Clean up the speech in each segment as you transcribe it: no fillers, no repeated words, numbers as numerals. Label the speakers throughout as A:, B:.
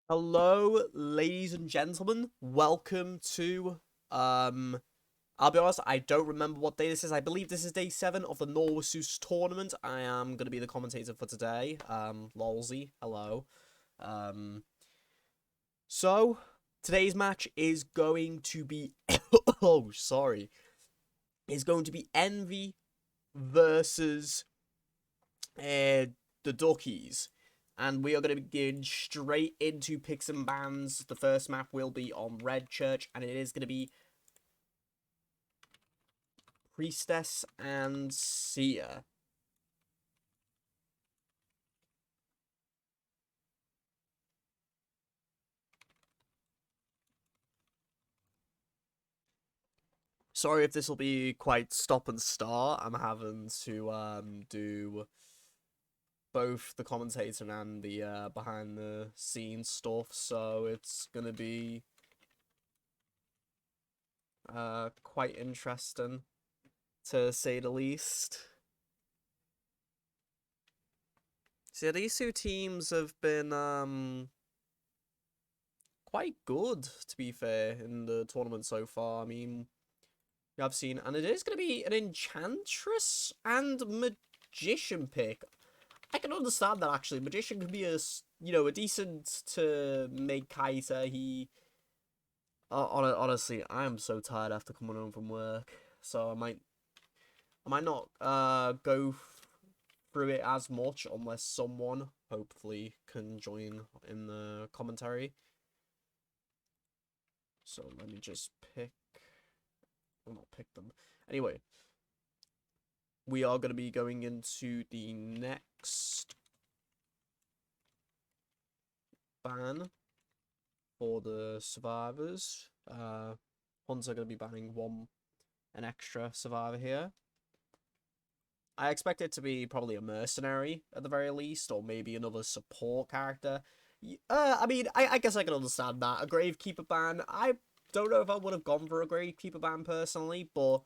A: Hello, ladies and gentlemen. Welcome to I'll be honest, I don't remember what day this is. I believe this is day 7 of the Norwaseus tournament. I am gonna be the commentator for today. Lolsy, hello. Um so today's match is going to be oh sorry. Is going to be Envy versus the Duckies. And we are going to begin straight into picks and bans. The first map will be on Red Church, and it is going to be Priestess and Seer. Sorry if this will be quite stop and start. I'm having to do both the commentator and the behind the scenes stuff, so it's gonna be quite interesting to say the least. So these two teams have been quite good, to be fair, in the tournament so far. I mean, I've seen, and it is going to be an Enchantress and Magician pick. I can understand that, actually. Magician can be a decent to make kiter. Honestly, I am so tired after coming home from work, so I might not go through it as much unless someone hopefully can join in the commentary. So let me just pick. Well, not pick them. Anyway, we are going to be going into the next ban for the survivors. Hunts are going to be banning an extra survivor here. I expect it to be probably a mercenary at the very least, or maybe another support character. I mean, I guess I can understand that. A Gravekeeper ban, I don't know if I would have gone for a Gravekeeper ban personally, but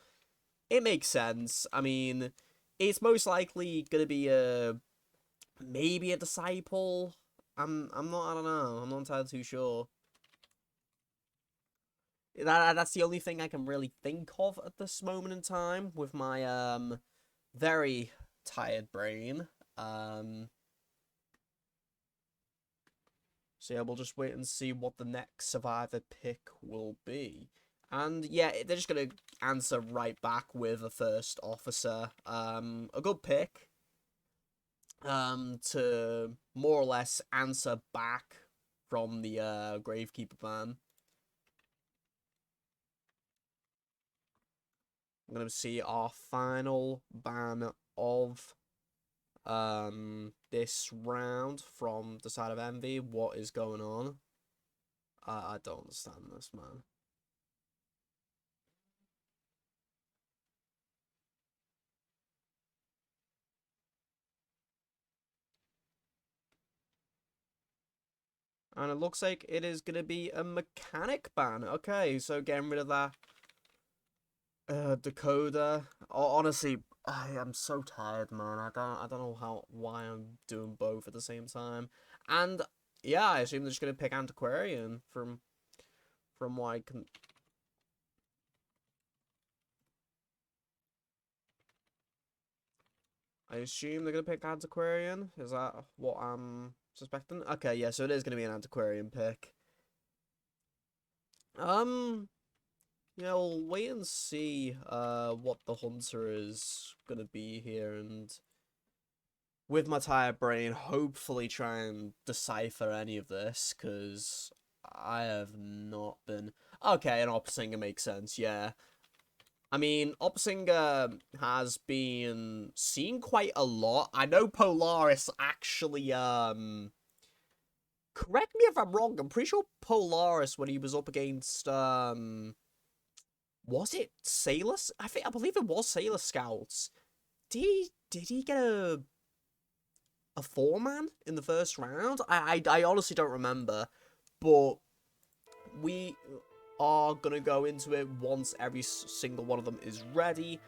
A: it makes sense. I mean, it's most likely gonna be maybe a disciple. I'm not. I don't know. I'm not entirely too sure. That's the only thing I can really think of at this moment in time with my very tired brain. So yeah, we'll just wait and see what the next survivor pick will be. And yeah, they're just gonna answer right back with a first officer. A good pick. To more or less answer back from the Gravekeeper ban. I'm gonna see our final ban of this round from the side of Envy. What is going on? I don't understand this, man. And it looks like it is going to be a mechanic ban. Okay, so getting rid of that decoder. Honestly, I am so tired, man. I don't know why I'm doing both at the same time. And yeah, I assume they're just going to pick Antiquarian from what I can. I assume they're going to pick Antiquarian. Is that what I'm suspecting? Okay, yeah, so it is going to be an Antiquarian pick. Yeah, we'll wait and see what the hunter is gonna be here, and with my tired brain, hopefully try and decipher any of this, because I have not been. Okay, an Opsinger makes sense, yeah. I mean, Opsinger has been seen quite a lot. I know Polaris actually, correct me if I'm wrong, I'm pretty sure Polaris, when he was up against, was it Sailor? I believe it was Sailor Scouts. Did he get a 4-man in the first round? I honestly don't remember, but we are gonna go into it once every single one of them is ready.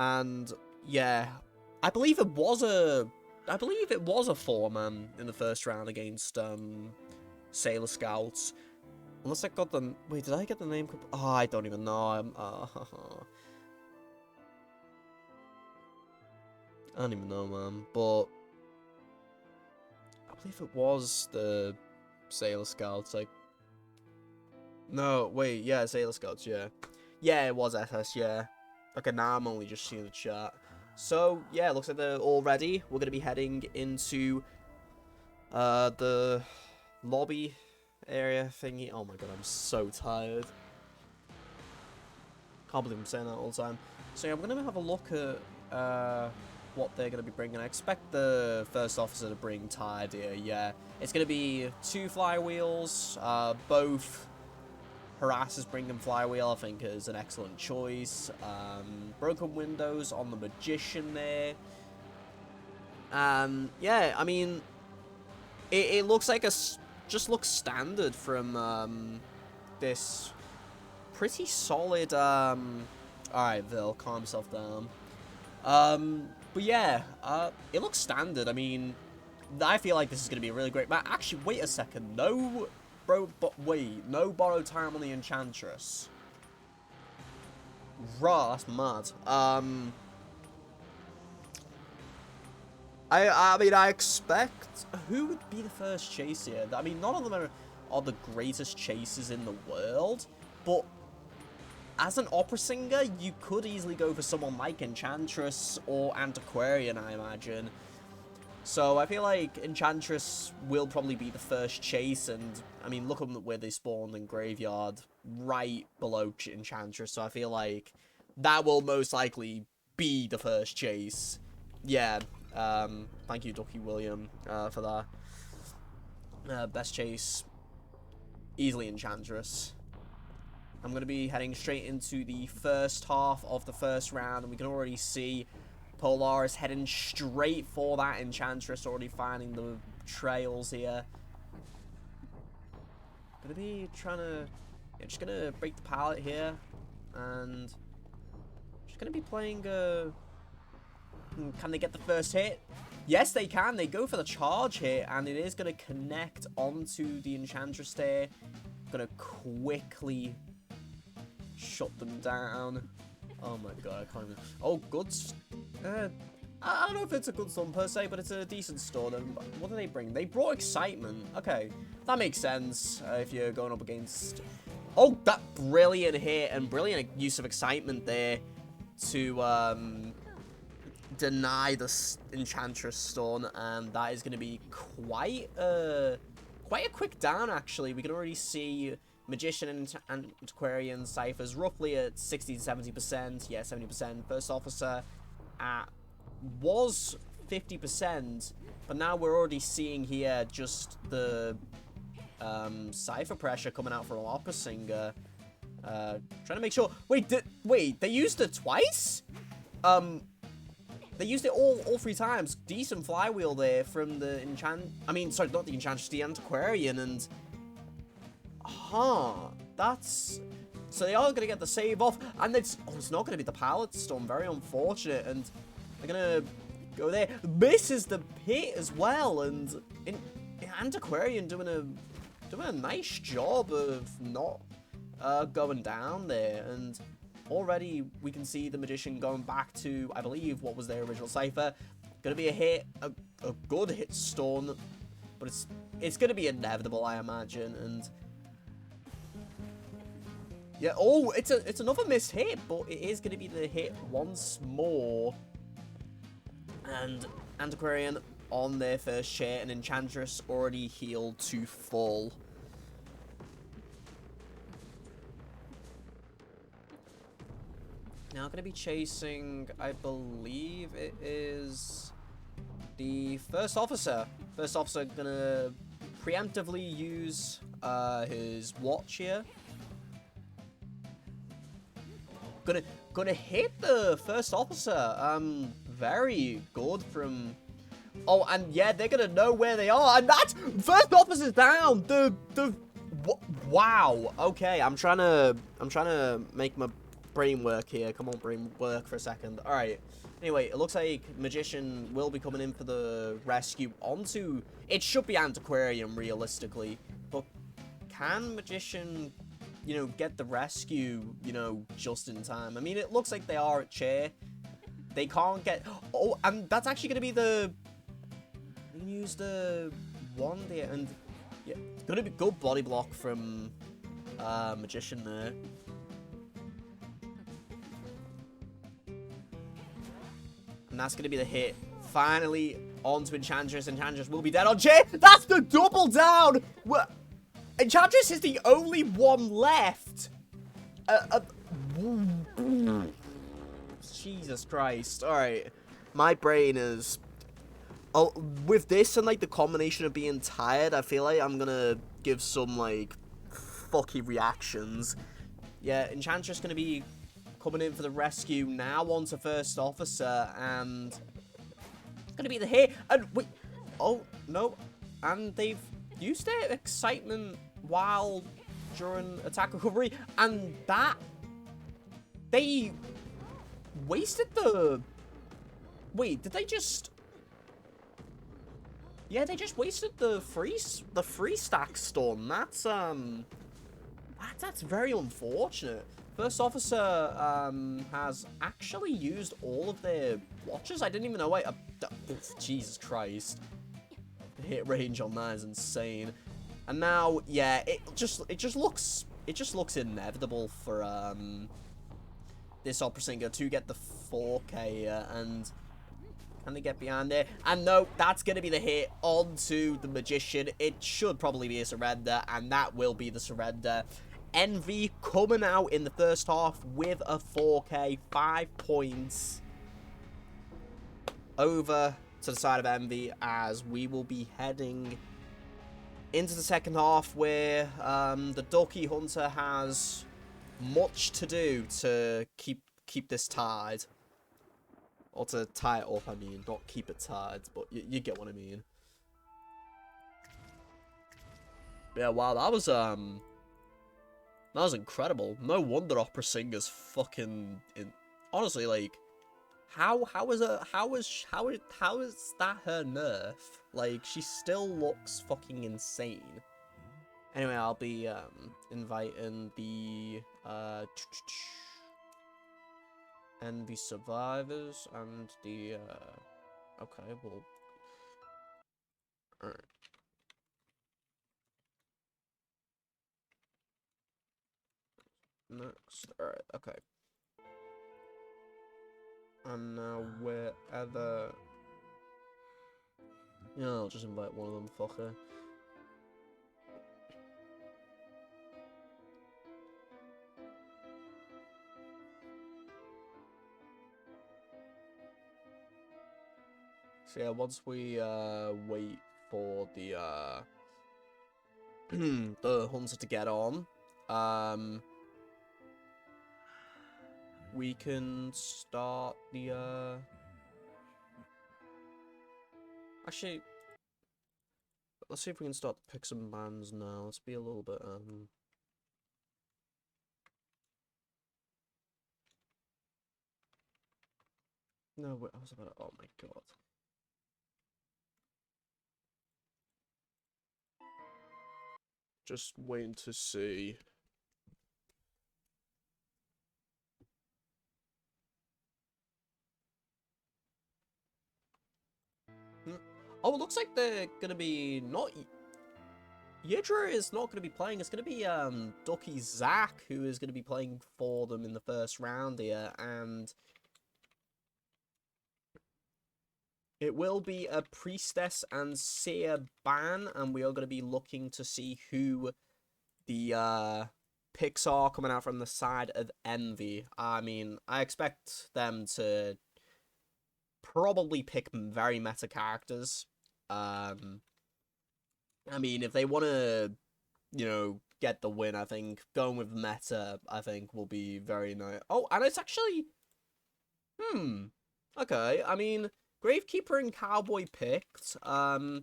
A: And yeah, I believe it was a I believe it was a 4-man in the first round against Sailor Scouts. Unless I got the... Wait, did I get the name? Oh, I don't even know. I don't even know, man. But I believe it was the Sailor Scouts. Like, no, wait, yeah, Sailor Scouts, yeah. Yeah, it was SS, yeah. Okay, now I'm only just seeing the chat. So, yeah, it looks like they're all ready. We're going to be heading into the lobby area thingy. Oh my god, I'm so tired. Can't believe I'm saying that all the time. So, yeah, I'm going to have a look at what they're going to be bringing. I expect the first officer to bring Tide here, yeah. It's going to be 2 flywheels, both... Harass is bringing flywheel, I think, is an excellent choice. Broken windows on the magician there. Yeah, I mean, it looks like just looks standard from this pretty solid. All right, Vil, calm yourself down. But yeah, it looks standard. I mean, I feel like this is gonna be a really great match. Actually, wait a second, no. Bro, but wait, no borrowed time on the Enchantress. Rah, that's mad. I mean, I expect... Who would be the first chase here? I mean, none of them are the greatest chasers in the world, but as an opera singer, you could easily go for someone like Enchantress or Antiquarian, I imagine. So I feel like Enchantress will probably be the first chase, and I mean, look at where they spawned in Graveyard, right below Enchantress, so I feel like that will most likely be the first chase. Yeah, thank you, Ducky William, for that. Best chase, easily Enchantress. I'm going to be heading straight into the first half of the first round, and we can already see Polaris heading straight for that Enchantress, already finding the trails here. Gonna be trying to... Yeah, just gonna break the pallet here, and just gonna be playing... Can they get the first hit? Yes, they can. They go for the charge hit, and it is gonna connect onto the Enchantress there. Gonna quickly shut them down. Oh my god, I can't even... Oh, good... I don't know if it's a good stun per se, but it's a decent stun. And what do they bring? They brought excitement. Okay, that makes sense if you're going up against... Oh, that brilliant hit and brilliant use of excitement there to deny the Enchantress stun. And that is going to be quite a quick down, actually. We can already see... Magician and Antiquarian ciphers roughly at 60 to 70%. Yeah, 70%. First officer was 50%, but now we're already seeing here just the cipher pressure coming out from opera singer. Trying to make sure. Wait, they used it twice? They used it all 3 times. Decent flywheel there from the sorry, not the Enchantress, the Antiquarian, and that's... So they are going to get the save off, and it's not going to be the pallet storm. Very unfortunate, and they're going to go there. Misses the hit as well, and Antiquarian doing a nice job of not going down there, and already we can see the Magician going back to, I believe, what was their original cipher. Going to be a hit, a good hit stun, but it's going to be inevitable, I imagine, and... Yeah, oh, it's another missed hit, but it is going to be the hit once more. And Antiquarian on their first chair, and Enchantress already healed to full. Now I'm going to be chasing, I believe it is the first officer. First officer going to preemptively use his watch here. Gonna hit the first officer. Very good from... Oh, and yeah, they're gonna know where they are, and that's first officer's down. Wow. Okay, I'm trying to make my brain work here. Come on, brain work for a second. All right. Anyway, it looks like Magician will be coming in for the rescue onto... It should be Antiquarian, realistically. But can Magician, you know, get the rescue, you know, just in time? I mean, it looks like they are at Chair. They can't get... Oh, and that's actually going to be the... We can use the wand here. And yeah, it's going to be good body block from Magician there. And that's going to be the hit. Finally, onto Enchantress. Enchantress will be dead on Chair. That's the double down! Enchantress is the only one left. Jesus Christ. Alright. My brain is... Oh, with this and, like, the combination of being tired, I feel like I'm gonna give some, like, fucky reactions. Yeah, Enchantress gonna be coming in for the rescue now onto First Officer, and it's gonna be the hit. And wait, oh no, and they've used their excitement while during attack recovery, and that they wasted the. Wait, did they just? Yeah, they just wasted the free stack stun. That's very unfortunate. First Officer has actually used all of their watches. I didn't even know. Wait, Jesus Christ, the hit range on that is insane. And now, yeah, it just looks inevitable for this opera singer to get the 4K and can they get behind there? And no, that's gonna be the hit onto the Magician. It should probably be a surrender, and that will be the surrender. Envy coming out in the first half with a 4K, 5 points over to the side of Envy, as we will be heading into the second half where the Ducky Hunter has much to do to keep this tied. Or to tie it up, I mean, not keep it tied, but you get what I mean. Yeah, wow, that was incredible. No wonder opera singers fucking honestly, like, how is that her nerf? Like, she still looks fucking insane. Anyway, I'll be inviting the survivors and the okay, well, alright. Next, alright, okay. And now wherever... Yeah, I'll just invite one of them, fucker. So yeah, once we wait for the the hunter to get on, we can start the actually, let's see if we can start to pick some bands now. Let's be a little bit no, wait, I was about to, oh my god. Just waiting to see. Oh, it looks like they're gonna be not. Yidra is not gonna be playing. It's gonna be Ducky Zach who is gonna be playing for them in the first round here, and it will be a Priestess and Seer ban, and we are gonna be looking to see who the picks are coming out from the side of Envy. I mean, I expect them to probably pick very meta characters. I mean, if they want to, you know, get the win, I think going with meta, I think, will be very nice. Oh, and it's actually, okay. I mean, Gravekeeper and Cowboy picked. I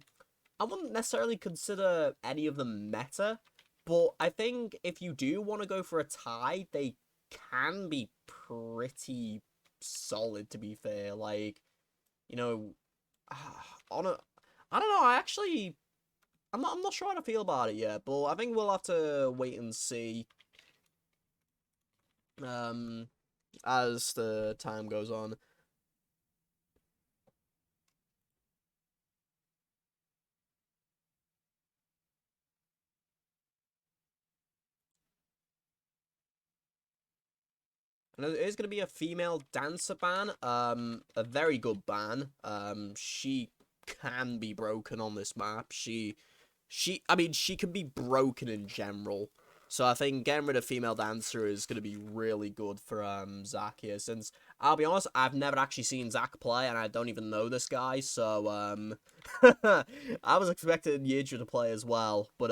A: wouldn't necessarily consider any of them meta, but I think if you do want to go for a tie, they can be pretty solid, to be fair. Like, you know, on a, I don't know. I'm not sure how to feel about it yet, but I think we'll have to wait and see. As the time goes on. And it is going to be a female dancer ban. A very good ban. She can be broken on this map. I mean, she can be broken in general. So I think getting rid of female dancer is going to be really good for Zach here. Since, I'll be honest, I've never actually seen Zach play, and I don't even know this guy. So, I was expecting Yidra to play as well. But,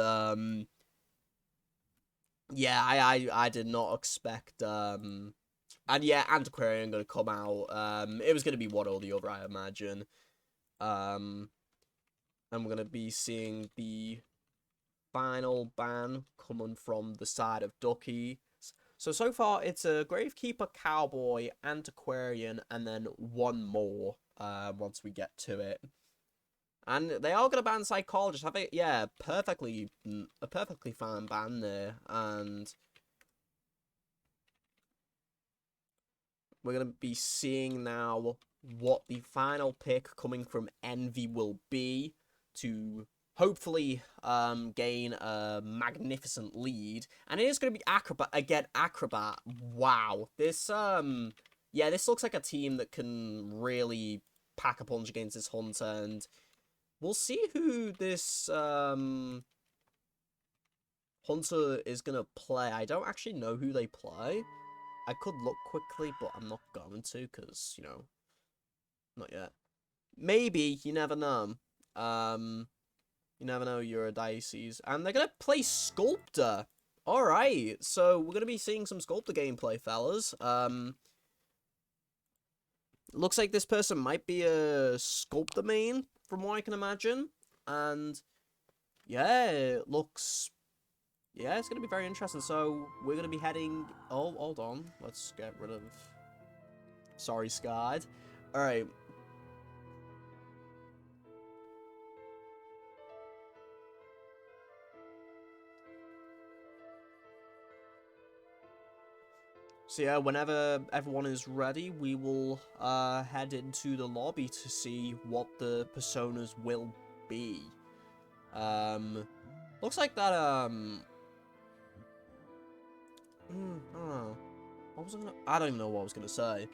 A: yeah, I did not expect, and yeah, Antiquarian going to come out. It was going to be one or the other, I imagine. And we're going to be seeing the final ban coming from the side of Ducky. So far, it's a Gravekeeper, Cowboy, Antiquarian, and then one more once we get to it. And they are going to ban Psychologist. I think, yeah, a perfectly fine ban there. And we're going to be seeing now what the final pick coming from Envy will be to hopefully gain a magnificent lead. And it is going to be Acrobat. Again, Acrobat. Wow. This, yeah, this looks like a team that can really pack a punch against this Hunter. And we'll see who this Hunter is going to play. I don't actually know who they play. I could look quickly, but I'm not going to because, you know, not yet. Maybe, you never know. You never know, Eurydices. And they're going to play Sculptor. Alright, so we're going to be seeing some Sculptor gameplay, fellas. Looks like this person might be a Sculptor main, from what I can imagine. And, yeah, it looks... yeah, it's going to be very interesting. So, we're going to be heading... oh, hold on. Let's get rid of... sorry, Scarred. Alright. So yeah, whenever everyone is ready, we will head into the lobby to see what the personas will be. Looks like that, I don't know. What was I gonna... I don't even know what I was gonna say.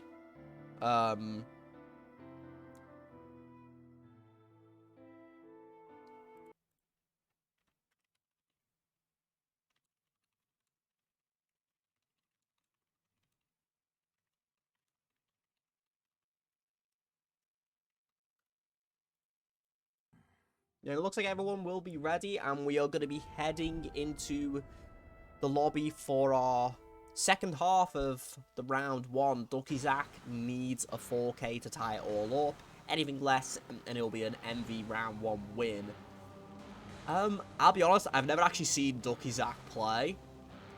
A: Yeah, it looks like everyone will be ready, and we are going to be heading into the lobby for our second half of the round one. Ducky Zach needs a 4K to tie it all up. Anything less, and it'll be an MV round one win. I'll be honest, I've never actually seen Ducky Zach play,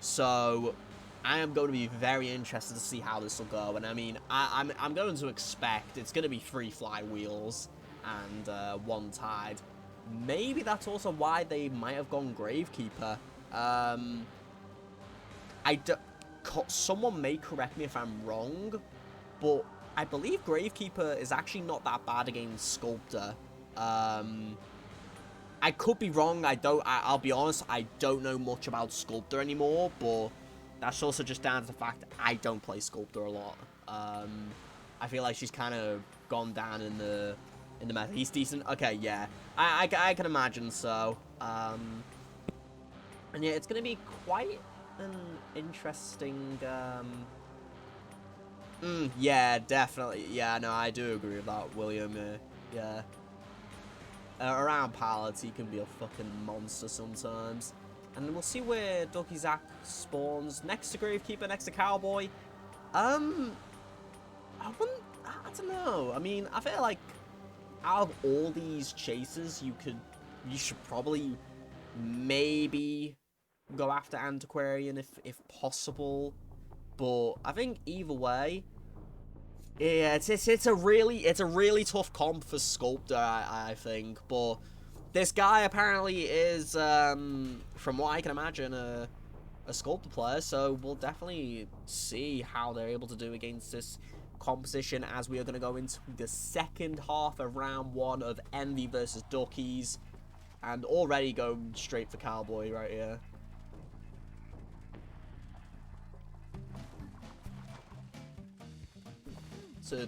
A: so I am going to be very interested to see how this will go. And I mean, I'm going to expect it's going to be 3 flywheels and 1 tide. Maybe that's also why they might have gone Gravekeeper. Someone may correct me if I'm wrong, but I believe Gravekeeper is actually not that bad against Sculptor. I could be wrong. I'll be honest, I don't know much about Sculptor anymore, but that's also just down to the fact that I don't play Sculptor a lot. I feel like she's kind of gone down in the meta. He's decent. Okay, yeah. I can imagine so. And yeah, it's going to be quite an interesting... yeah, definitely. Yeah, no, I do agree with that, William. Yeah. Around pallets, he can be a fucking monster sometimes. And we'll see where Ducky Zach spawns. Next to Gravekeeper, next to Cowboy. I don't know. I mean, I feel like out of all these chases, you should probably maybe go after Antiquarian if possible. But I think either way, yeah, it's a really tough comp for Sculptor, I think. But this guy apparently is, from what I can imagine, a Sculptor player. So we'll definitely see how they're able to do against this composition as we are going to go into the second half of round 1 of Envy versus Duckies. And already go straight for Cowboy right here. It's a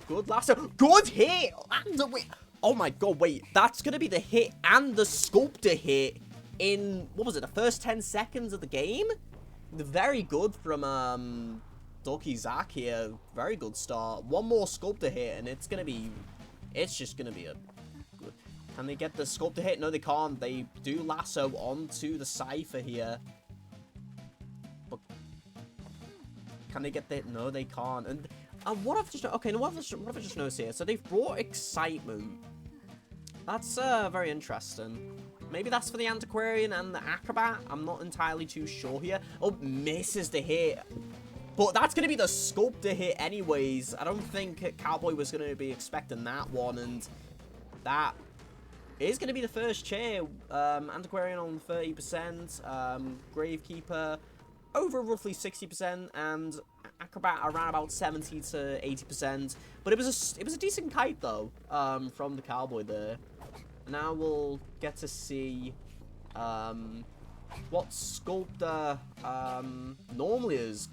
A: good lasso. Good hit! And oh my god, wait. That's going to be the hit and the Sculptor hit in, what was it, the first 10 seconds of the game? Very good from Ducky Zach here. Very good start. One more Sculptor hit and it's just going to be a good. Can they get the Sculptor hit? No, they can't. They do lasso onto the Cypher here. But can they get that? No, they can't. And what I've just noticed here? So they've brought excitement. That's very interesting. Maybe that's for the Antiquarian and the Acrobat. I'm not entirely too sure here. Oh, misses the hit. But that's going to be the Sculptor hit anyways. I don't think Cowboy was going to be expecting that one. And that is going to be the first chair. Antiquarian on 30%. Gravekeeper over roughly 60%. And Acrobat around about 70 to 80%. But it was a decent kite though, from the Cowboy there. Now we'll get to see what Sculptor normally is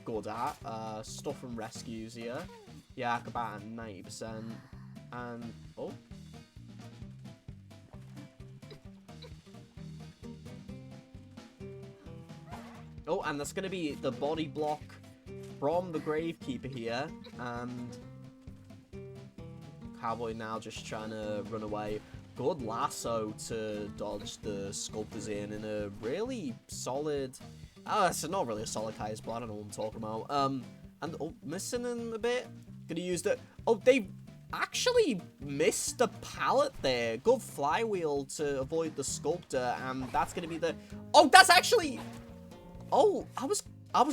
A: good at. Stuff from rescues here. Yeah, Acrobat at 90%. And oh. Oh, and that's going to be the body block from the Gravekeeper here. And Cowboy now just trying to run away. Good lasso to dodge the Sculptors in a really solid. Oh, it's not really a solid kite, but I don't know what I'm talking about. And oh, missing in a bit. Gonna use the. Oh, they actually missed the pallet there. Good flywheel to avoid the Sculptor, and that's gonna be the. Oh, that's actually. Oh, I was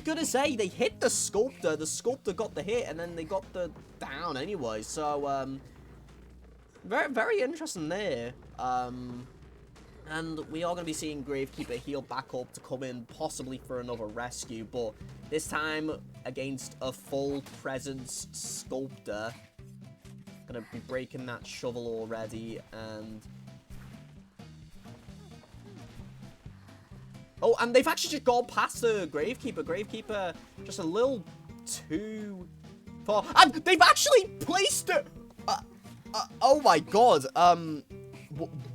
A: gonna say they hit the Sculptor. The Sculptor got the hit, and then they got the down anyway. So very, very interesting there. And we are going to be seeing Gravekeeper heal back up to come in possibly for another rescue. But this time against a full presence Sculptor. Going to be breaking that shovel already. And oh, and they've actually just gone past the Gravekeeper. Gravekeeper just a little too far. And they've actually placed it. Oh my god.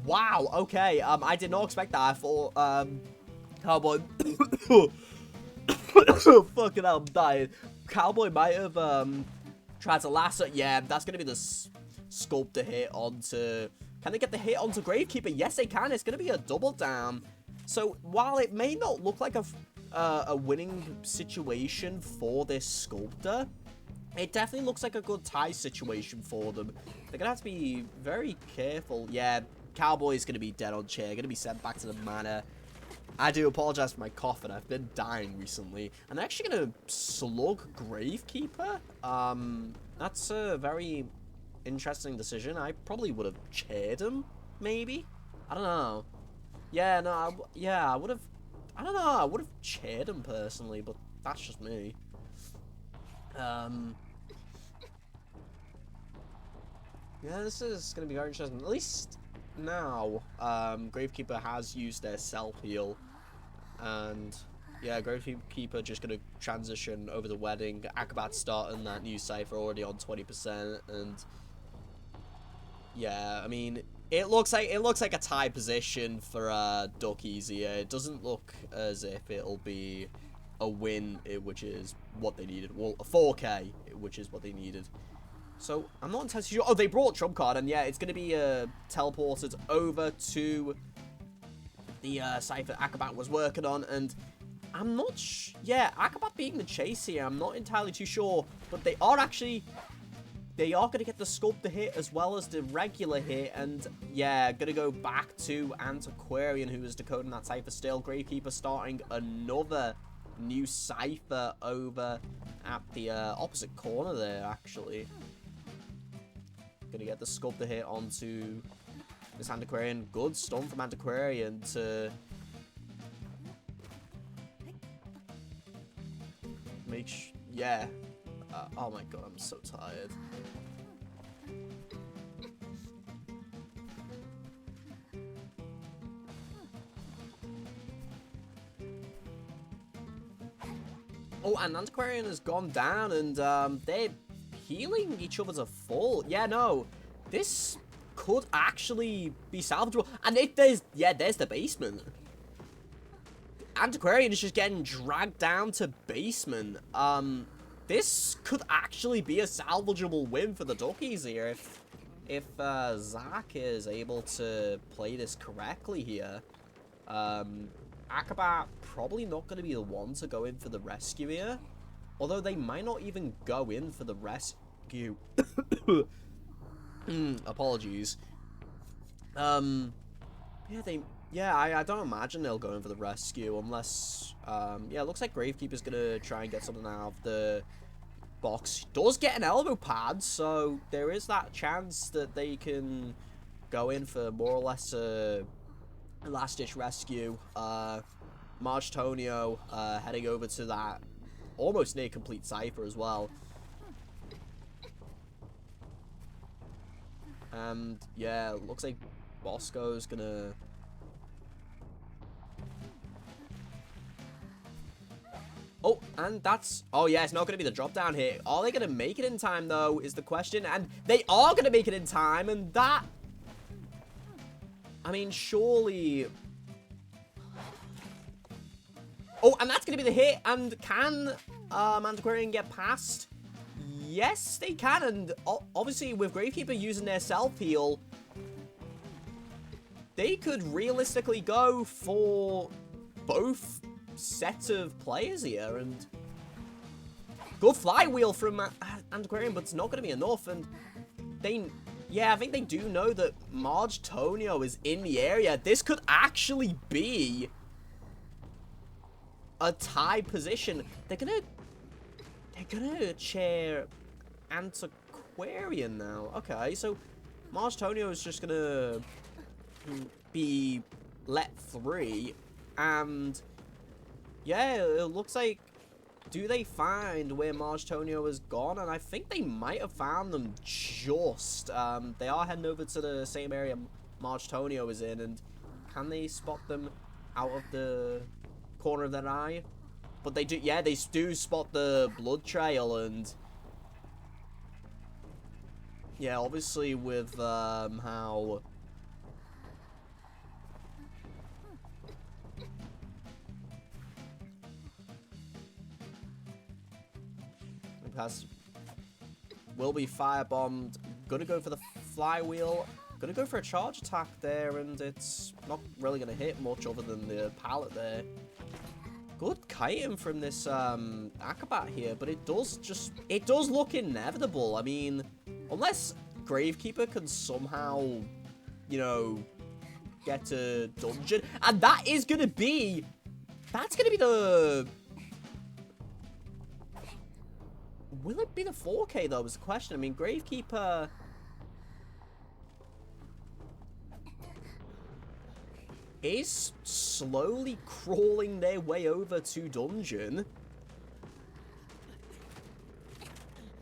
A: Wow. Okay. I did not expect that. I thought, Cowboy. Fucking hell, I'm dying. Cowboy might have, tried to lasso. Yeah, that's gonna be the Sculptor hit onto. Can they get the hit onto Gravekeeper? Yes, they can. It's gonna be a double down. So while it may not look like a winning situation for this Sculptor, it definitely looks like a good tie situation for them. They're going to have to be very careful. Yeah, Cowboy's going to be dead on chair. Going to be sent back to the manor. I do apologize for my coughing. I've been dying recently. And they're actually going to slug Gravekeeper. That's a very interesting decision. I probably would have chaired him, maybe. I don't know. Yeah, no, I would have. I don't know. I would have chaired him personally, but that's just me. Yeah, this is going to be very interesting. At least now, Gravekeeper has used their self-heal. And, yeah, Gravekeeper just going to transition over the wedding. Acrobat starting that new Cypher already on 20%. And, yeah, I mean, it looks like a tie position for Duckies here. It doesn't look as if it'll be a win, which is what they needed. Well, a 4K, which is what they needed. So, I'm not entirely sure. Oh, they brought Trump Card, and yeah, it's going to be teleported over to the Cypher Acrobat was working on, and I'm not yeah, Acrobat being the chase here, I'm not entirely too sure, but they are going to get the Sculptor hit as well as the regular hit, and yeah, going to go back to Antiquarian, who is decoding that Cypher still. Gravekeeper starting another new cipher over at the opposite corner there, actually. Gonna get the sculptor hit onto this Antiquarian. Good stun from Antiquarian to make yeah. Oh my god, I'm so tired. Oh, and Antiquarian has gone down, and they're healing each other to full. Yeah, no, this could actually be salvageable. And there's the basement. Antiquarian is just getting dragged down to basement. This could actually be a salvageable win for the Duckies here if Zach is able to play this correctly here. Acrobat probably not going to be the one to go in for the rescue here. Although they might not even go in for the rescue. Apologies. I don't imagine they'll go in for the rescue unless, yeah, it looks like Gravekeeper's going to try and get something out of the box. Does get an elbow pad, so there is that chance that they can go in for more or less a last-ditch rescue. Margetonio heading over to that almost near complete cipher as well. And yeah, looks like Bosco's gonna... Oh, and that's... Oh yeah, it's not gonna be the drop down here. Are they gonna make it in time though, is the question. And they are gonna make it in time, and that... I mean, surely... Oh, and that's going to be the hit. And can Antiquarian get past? Yes, they can. And obviously, with Gravekeeper using their self-heal, they could realistically go for both sets of players here. And good flywheel from Antiquarian, but it's not going to be enough. And they... Yeah, I think they do know that Margetonio is in the area. This could actually be a tie position. They're gonna chair Antiquarian now. Okay, so Margetonio is just gonna be let free, and yeah, it looks like, do they find where Margetonio has gone? And I think they might have found them just. They are heading over to the same area Margetonio is in, and can they spot them out of the corner of their eye? But they do, yeah, they do spot the blood trail, and yeah, obviously with how pass will be firebombed. Gonna go for the flywheel. Gonna go for a charge attack there, and it's not really gonna hit much other than the pallet there. Good kiting from this Acrobat here, but it does look inevitable. I mean, unless Gravekeeper can somehow, you know, get to dungeon, and that's gonna be the... Will it be the 4K though, is the question. I mean, Gravekeeper... is slowly crawling their way over to dungeon.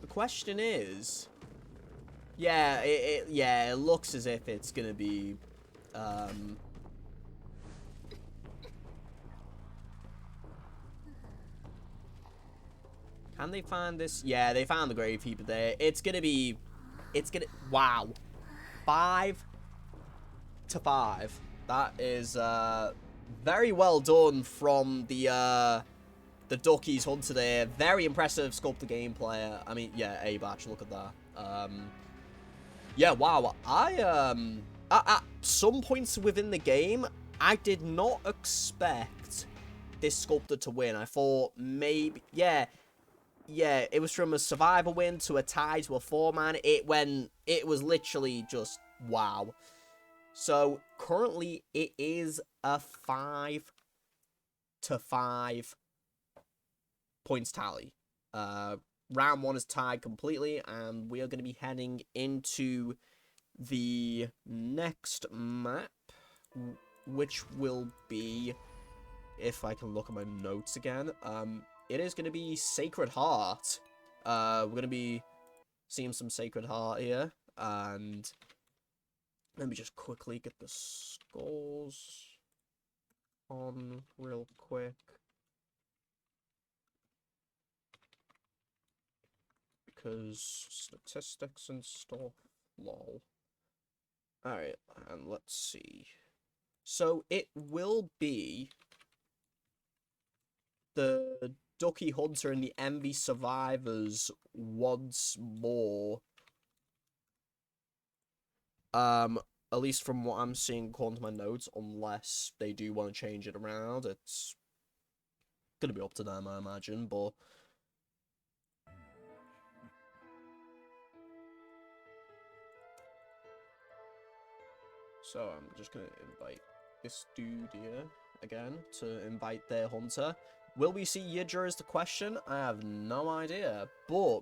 A: The question is... Yeah, it looks as if it's gonna be... Can they find this? Yeah, they found the Gravekeeper there. Wow. 5-5. That is very well done from the Duckies Hunter there. Very impressive sculptor game player. I mean, yeah, A-Batch, look at that. Yeah, wow. At some points within the game, I did not expect this sculptor to win. I thought maybe, yeah, it was from a survivor win to a tie to a 4-man. It was literally just wow. So currently it is a 5-5 points tally. Round 1 is tied completely, and we are going to be heading into the next map, which will be, if I can look at my notes again, it is going to be Sacred Heart. We're going to be seeing some Sacred Heart here, and let me just quickly get the scores on real quick. Because statistics and stuff, lol. Alright, and let's see. So it will be the Ducky Hunter and the Envy Survivors once more. At least from what I'm seeing according to my notes, unless they do want to change it around, it's gonna be up to them, I imagine, but so I'm just gonna invite this dude here again to invite their hunter. Will we see Yidra is the question? I have no idea, but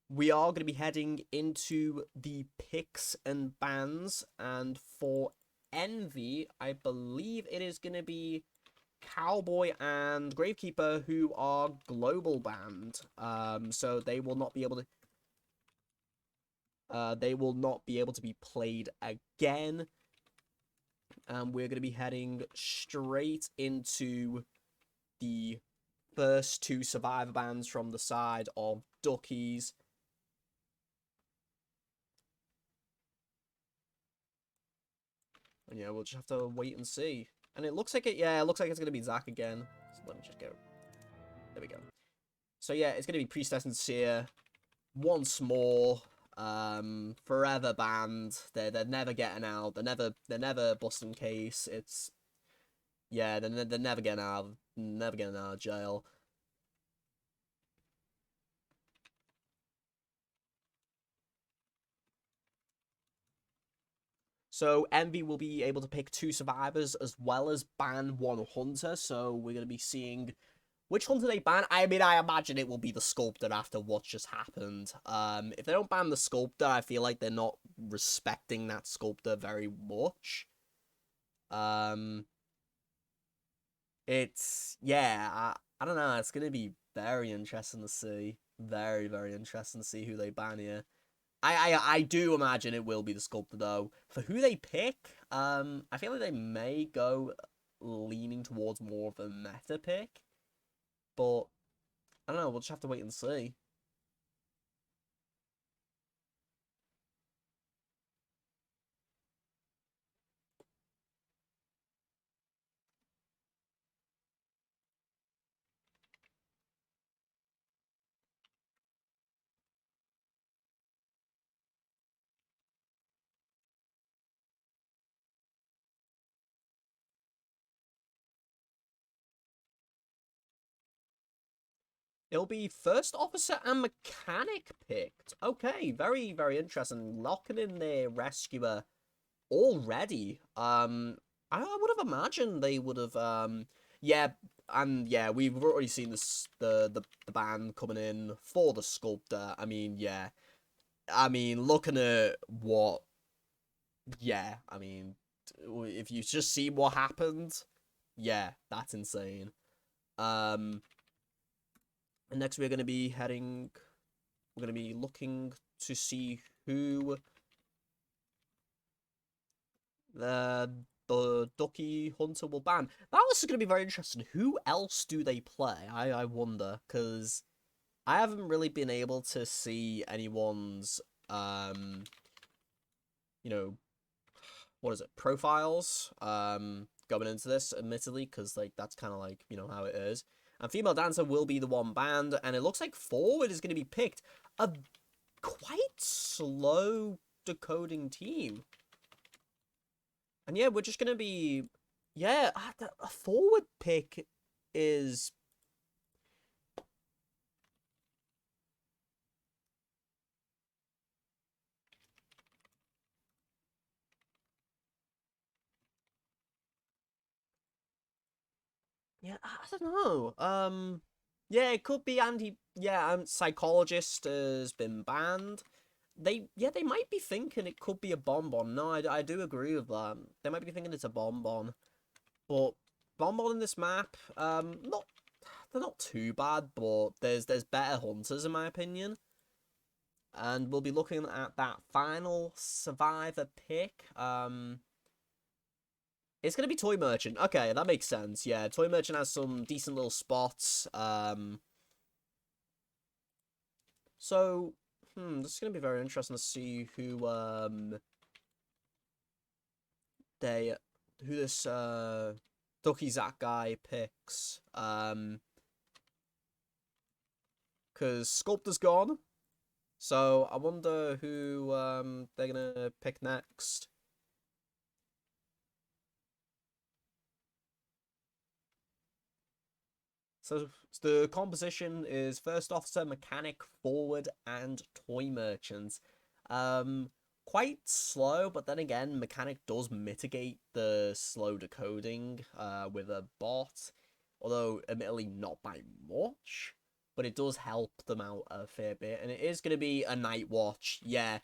A: we are going to be heading into the picks and bans, and for Envy, I believe it is going to be Cowboy and Gravekeeper who are global banned. So they will not be able to be played again. We're going to be heading straight into the first 2 survivor bans from the side of Duckies. And yeah, we'll just have to wait and see. And it looks like it looks like it's going to be Zach again. So let me just go. There we go. So yeah, it's going to be Priestess and Seer once more. Forever banned. They're never getting out. They're never busting case. It's yeah, they're never getting out of jail. So Envy will be able to pick 2 survivors as well as ban 1 hunter. So we're gonna be seeing which hunter they ban. I mean, I imagine it will be the Sculptor after what just happened. If they don't ban the Sculptor, I feel like they're not respecting that Sculptor very much. It's yeah, I don't know. It's gonna be very interesting to see. Very, very interesting to see who they ban here. I do imagine it will be the Sculptor though. For who they pick, I feel like they may go leaning towards more of a meta pick, but I don't know. We'll just have to wait and see. It'll be first officer and mechanic picked. Okay, very, very interesting. Locking in their rescuer already. I would have imagined they would have. Yeah, and yeah, we've already seen this the band coming in for the Sculptor. I mean, yeah. I mean, looking at what, yeah. I mean, if you just see what happened, yeah, that's insane. And next we're gonna be heading. We're gonna be looking to see who the Ducky Hunter will ban. That was going to be very interesting. Who else do they play? I wonder, because I haven't really been able to see anyone's, you know, what is it, profiles, going into this, admittedly, because, like, that's kind of like, you know, how it is. And Female Dancer will be the one banned, and it looks like Forward is going to be picked. A quite slow decoding team. And yeah, we're just going to be... Yeah, a forward pick is... Yeah, I don't know. Yeah, it could be psychologist has been banned. They might be thinking it could be a bonbon. No, I do agree with that. They might be thinking it's a bonbon. But bonbon in this map, they're not too bad, but there's better hunters in my opinion. And we'll be looking at that final survivor pick. It's gonna be Toy Merchant. Okay, that makes sense. Yeah, Toy Merchant has some decent little spots. So, this is gonna be very interesting to see who this Ducky Zack guy picks. Because Sculptor's gone. So I wonder who they're gonna pick next. So the composition is first officer, mechanic, forward, and toy merchant. Quite slow, but then again, mechanic does mitigate the slow decoding with a bot, although admittedly not by much. But it does help them out a fair bit, and it is going to be a night watch. Yeah,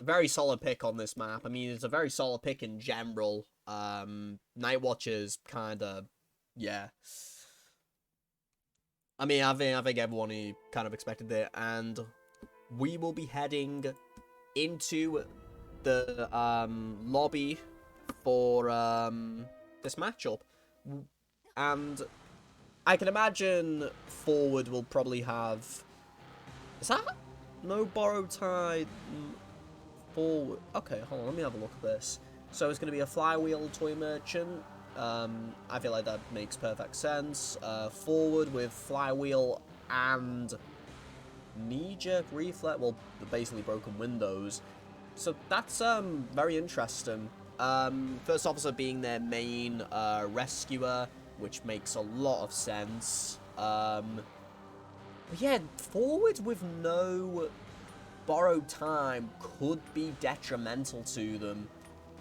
A: very solid pick on this map. I mean, it's a very solid pick in general. Night watch is kind of, yeah. I mean, I think everyone kind of expected it, and we will be heading into the lobby for this matchup, and I can imagine forward will probably have. Is that no borrow tide forward? Okay, hold on, let me have a look at this. So it's going to be a flywheel toy merchant. I feel like that makes perfect sense. Forward with flywheel and knee-jerk reflex. Well, basically broken windows. So that's very interesting. First officer being their main rescuer, which makes a lot of sense. But yeah, forward with no borrowed time could be detrimental to them.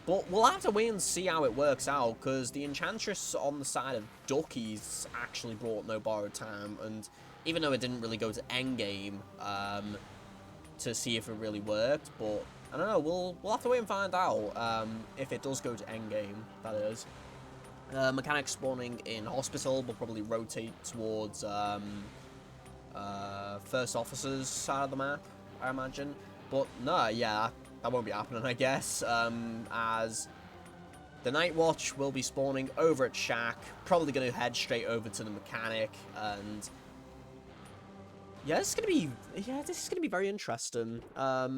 A: But we'll have to wait and see how it works out, because the Enchantress on the side of Ducky's actually brought no borrowed time, and even though it didn't really go to endgame to see if it really worked, but I don't know, we'll have to wait and find out if it does go to endgame, that is. Mechanic spawning in hospital will probably rotate towards first officer's side of the map, I imagine. But no, yeah, that won't be happening, I guess, as the Night Watch will be spawning over at Shack, probably going to head straight over to the mechanic, and yeah, this is going to be very interesting. I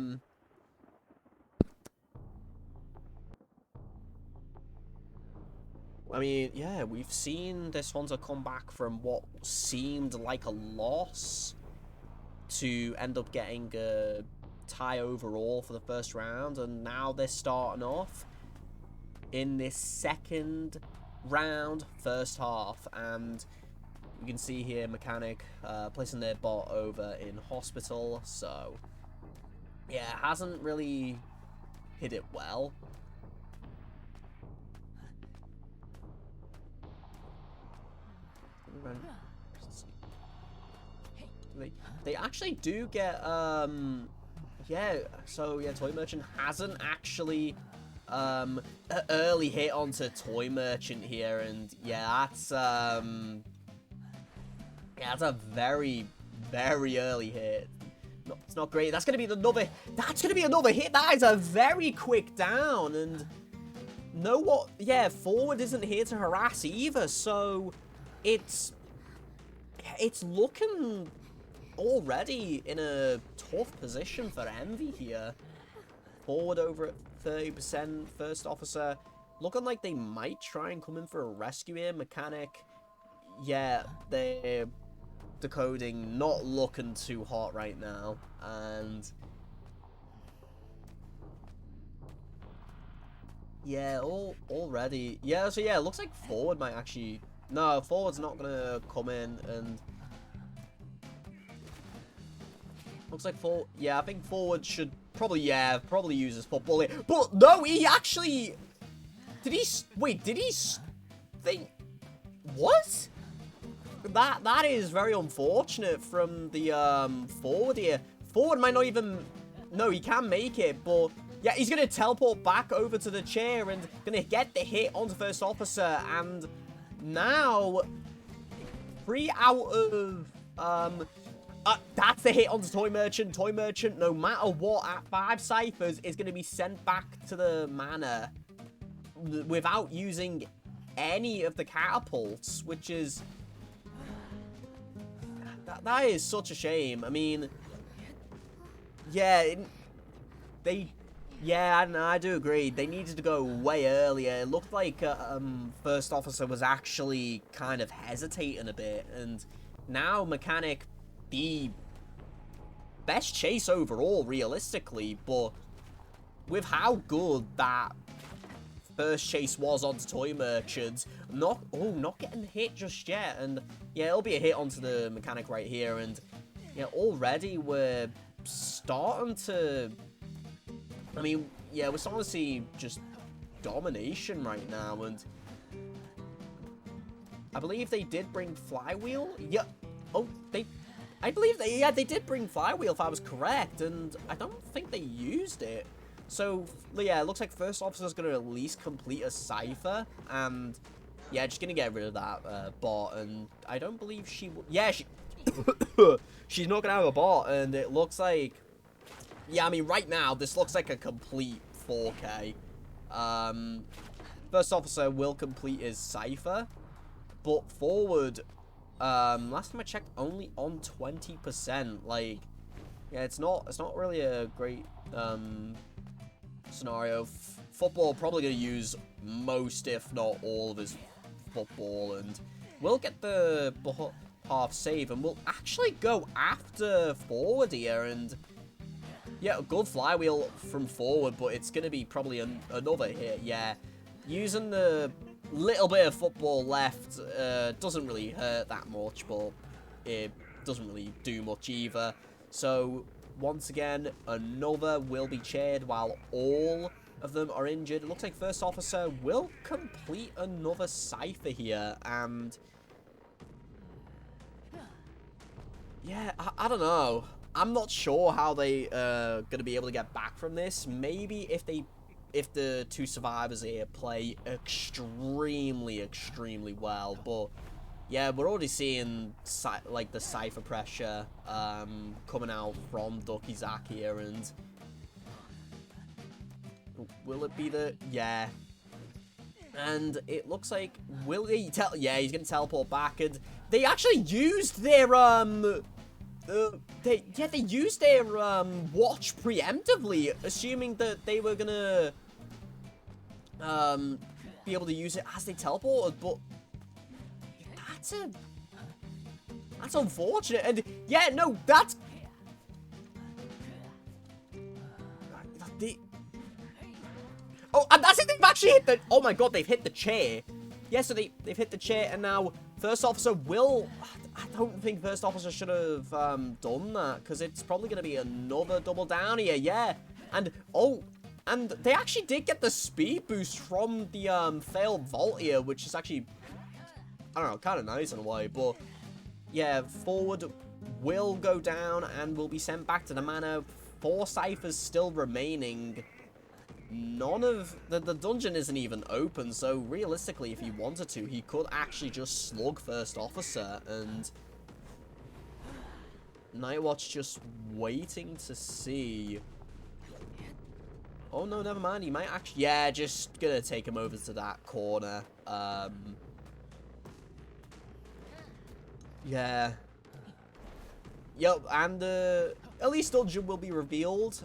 A: mean, yeah, we've seen this Hunter come back from what seemed like a loss to end up getting a tie overall for the first round, and now they're starting off in this second round, first half, and you can see here mechanic placing their bot over in hospital. So yeah, hasn't really hit it well. They actually do get yeah, so yeah, Toy Merchant hasn't actually an early hit onto Toy Merchant here, and yeah, that's a very, very early hit. No, it's not great. That's gonna be another hit. That is a very quick down, and forward isn't here to harass either, so it's looking already in a tough position for Envy here. Forward over at 30%, first officer. Looking like they might try and come in for a rescue here. Mechanic, yeah, they're decoding, not looking too hot right now. And yeah, already. Yeah, so yeah, it looks like forward might actually... No, forward's not going to come in, and... Looks like I think forward should probably use his football here. But no, he actually... Did he think... What? that is very unfortunate from the forward here. Forward might not even... No, he can make it, but... Yeah, he's going to teleport back over to the chair and going to get the hit onto First Officer. And now, 3 out of... that's the hit onto Toy Merchant. Toy Merchant, no matter what, at 5 ciphers, is going to be sent back to the manor without using any of the catapults, which is... That is such a shame. I mean... Yeah, Yeah, I do agree. They needed to go way earlier. It looked like First Officer was actually kind of hesitating a bit. And now Mechanic, the best chase overall, realistically. But with how good that first chase was onto Toy Merchant, not getting hit just yet. And yeah, it'll be a hit onto the Mechanic right here. And yeah, already we're starting to... I mean, yeah, we're starting to see just domination right now, and I believe they did bring Flywheel. Yeah. Oh, I believe they did bring Flywheel, if I was correct, and I don't think they used it. So, yeah, it looks like First Officer's going to at least complete a cipher, and yeah, just going to get rid of that bot, and I don't believe she will... Yeah, she's not going to have a bot, and it looks like... Yeah, I mean, right now, this looks like a complete 4K. First Officer will complete his cipher, but Forward, last time I checked, only on 20%. Like, yeah, it's not really a great scenario. Football probably gonna use most, if not all, of his football, and we'll get the half save, and we'll actually go after Forward here, and... Yeah, a good flywheel from Forward, but it's going to be probably another hit, yeah. Using the little bit of football left doesn't really hurt that much, but it doesn't really do much either. So, once again, another will be cheered while all of them are injured. It looks like First Officer will complete another cipher here, and... Yeah, I don't know. I'm not sure how they going to be able to get back from this. Maybe if the 2 survivors here play extremely well. But yeah, we're already seeing like the cipher pressure coming out from Ducky Zack here, and will it be the... Yeah. And it looks like... Will he yeah, he's going to teleport back, and they actually used their they used their watch preemptively, assuming that they were gonna be able to use it as they teleported, but that's unfortunate. And yeah, no, that's oh, and that's it. They've actually hit the... Oh my god, they've hit the chair. Yeah, so they've hit the chair, and now First Officer will... I don't think First Officer should have done that, because it's probably going to be another double down here, yeah. And, oh, and they actually did get the speed boost from the failed vault here, which is actually, I don't know, kind of nice in a way. But, yeah, Forward will go down and will be sent back to the manor. 4 ciphers still remaining. None of... The dungeon isn't even open, so realistically, if he wanted to, he could actually just slug First Officer, and... Nightwatch just waiting to see... Oh, no, never mind, he might actually... Yeah, just gonna take him over to that corner. Yeah. Yep, and at least dungeon will be revealed.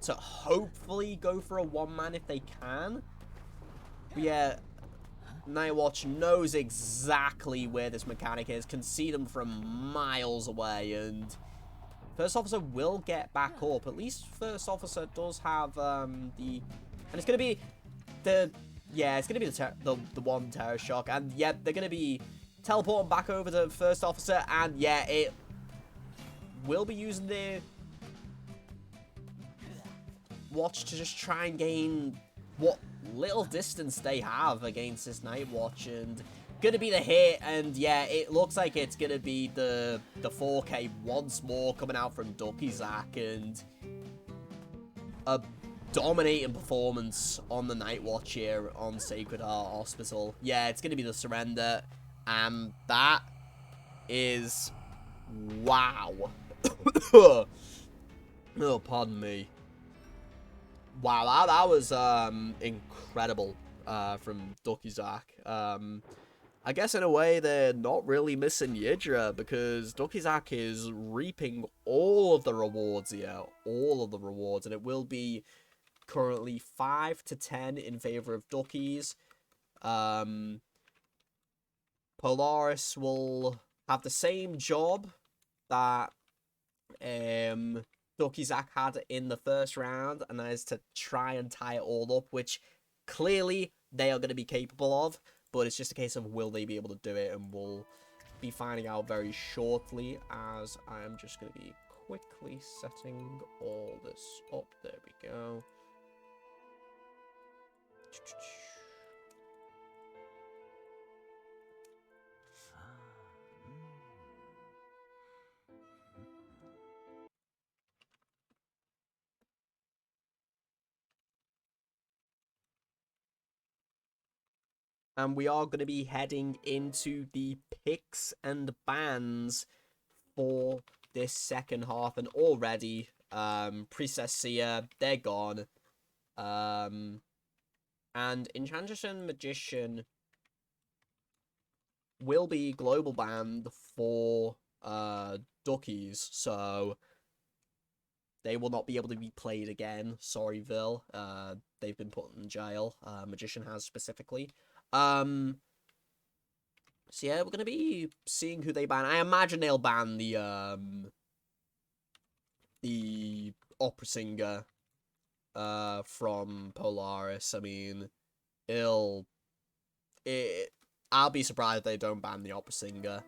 A: To hopefully go for a 1-man if they can. But yeah, Nightwatch knows exactly where this mechanic is, can see them from miles away, and First Officer will get back up. At least First Officer does have and it's gonna be the... Yeah, it's gonna be the one Terror Shock, and yeah, they're gonna be teleporting back over to First Officer, and yeah, it will be using their watch to just try and gain what little distance they have against this Nightwatch, and gonna be the hit, and yeah, it looks like it's gonna be the 4K once more coming out from Ducky Zack, and a dominating performance on the Night Watch here on Sacred Heart Hospital. Yeah, it's gonna be the Surrender, and that is wow. Oh, pardon me. Wow, that was incredible from Ducky Zack. I guess in a way they're not really missing Yidra, because Ducky Zack is reaping all of the rewards here, all of the rewards, and it will be currently 5-10 in favor of Duckies. Polaris will have the same job that Ducky Zack had in the first round, and that is to try and tie it all up, which clearly they are going to be capable of, but it's just a case of will they be able to do it, and we'll be finding out very shortly, as I am just going to be quickly setting all this up. There we go. And we are going to be heading into the picks and bans for this second half. And already, Priestess Seer, they're gone. And Enchantress and Magician will be global banned for Duckies. So they will not be able to be played again. Sorry, Vil. They've been put in jail. Magician has specifically. So yeah, we're gonna be seeing who they ban. I imagine they'll ban the opera singer from Polaris. I mean, I'll be surprised if they don't ban the opera singer.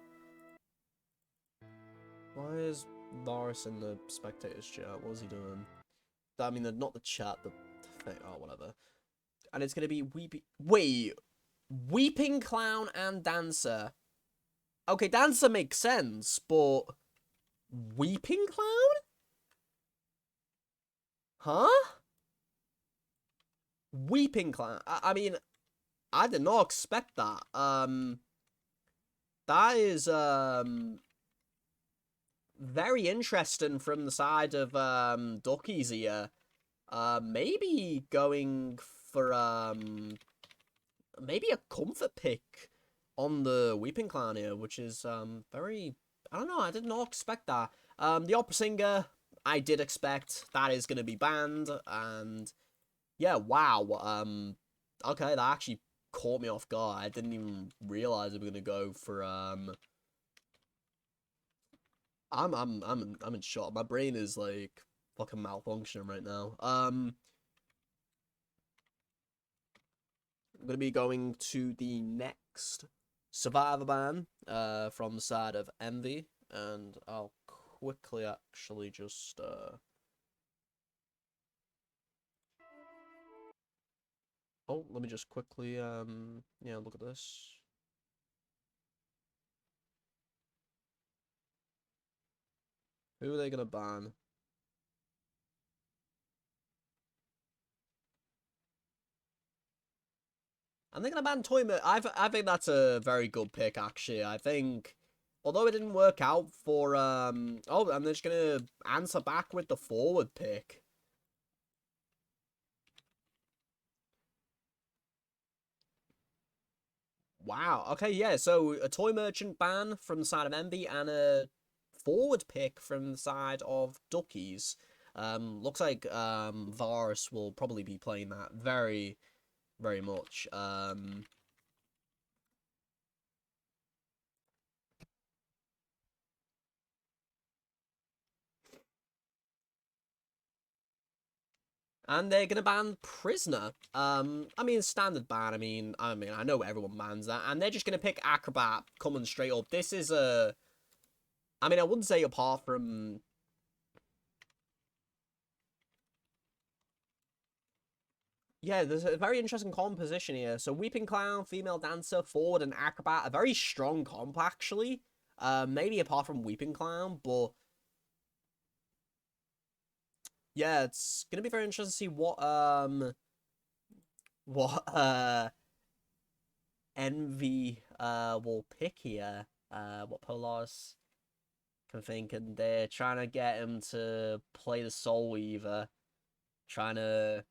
A: Why is Loris in the spectators chat? What was he doing? I mean, not the chat, the thing. Oh, whatever. And it's gonna be Weeping Clown and Dancer. Okay, Dancer makes sense, but Weeping Clown? Huh? Weeping Clown. I mean, I did not expect that. That is very interesting from the side of Duckies here. Maybe going for maybe a comfort pick on the Weeping Clown here, which is very, I don't know, I did not expect that. The opera singer, I did expect that is going to be banned, and yeah, wow. Okay, that actually caught me off guard. I didn't even realize we were going to go for I'm in shock. My brain is like fucking malfunctioning right now. I'm gonna be going to the next Survivor ban from the side of Envy, and I'll quickly actually just oh, let me just quickly yeah, look at this. Who are they gonna ban? And they're gonna ban Toyma. I think that's a very good pick, actually. I think, although it didn't work out for oh, I'm just gonna answer back with the forward pick. Wow. Okay, yeah. So a toy merchant ban from the side of Envy and a forward pick from the side of Duckies. Looks like Varus will probably be playing that very, very much. And they're gonna ban Prisoner. I mean, standard ban. I mean, I know everyone bans that, and they're just gonna pick Acrobat coming straight up. This is a, I mean, I wouldn't say apart from, yeah, there's a very interesting composition here. So Weeping Clown, Female Dancer, Forward, and Acrobat. A very strong comp, actually. Maybe apart from Weeping Clown, but... yeah, it's gonna be very interesting to see what Envy will pick here. What Polaris can think, and they're trying to get him to play the Soul Weaver, trying to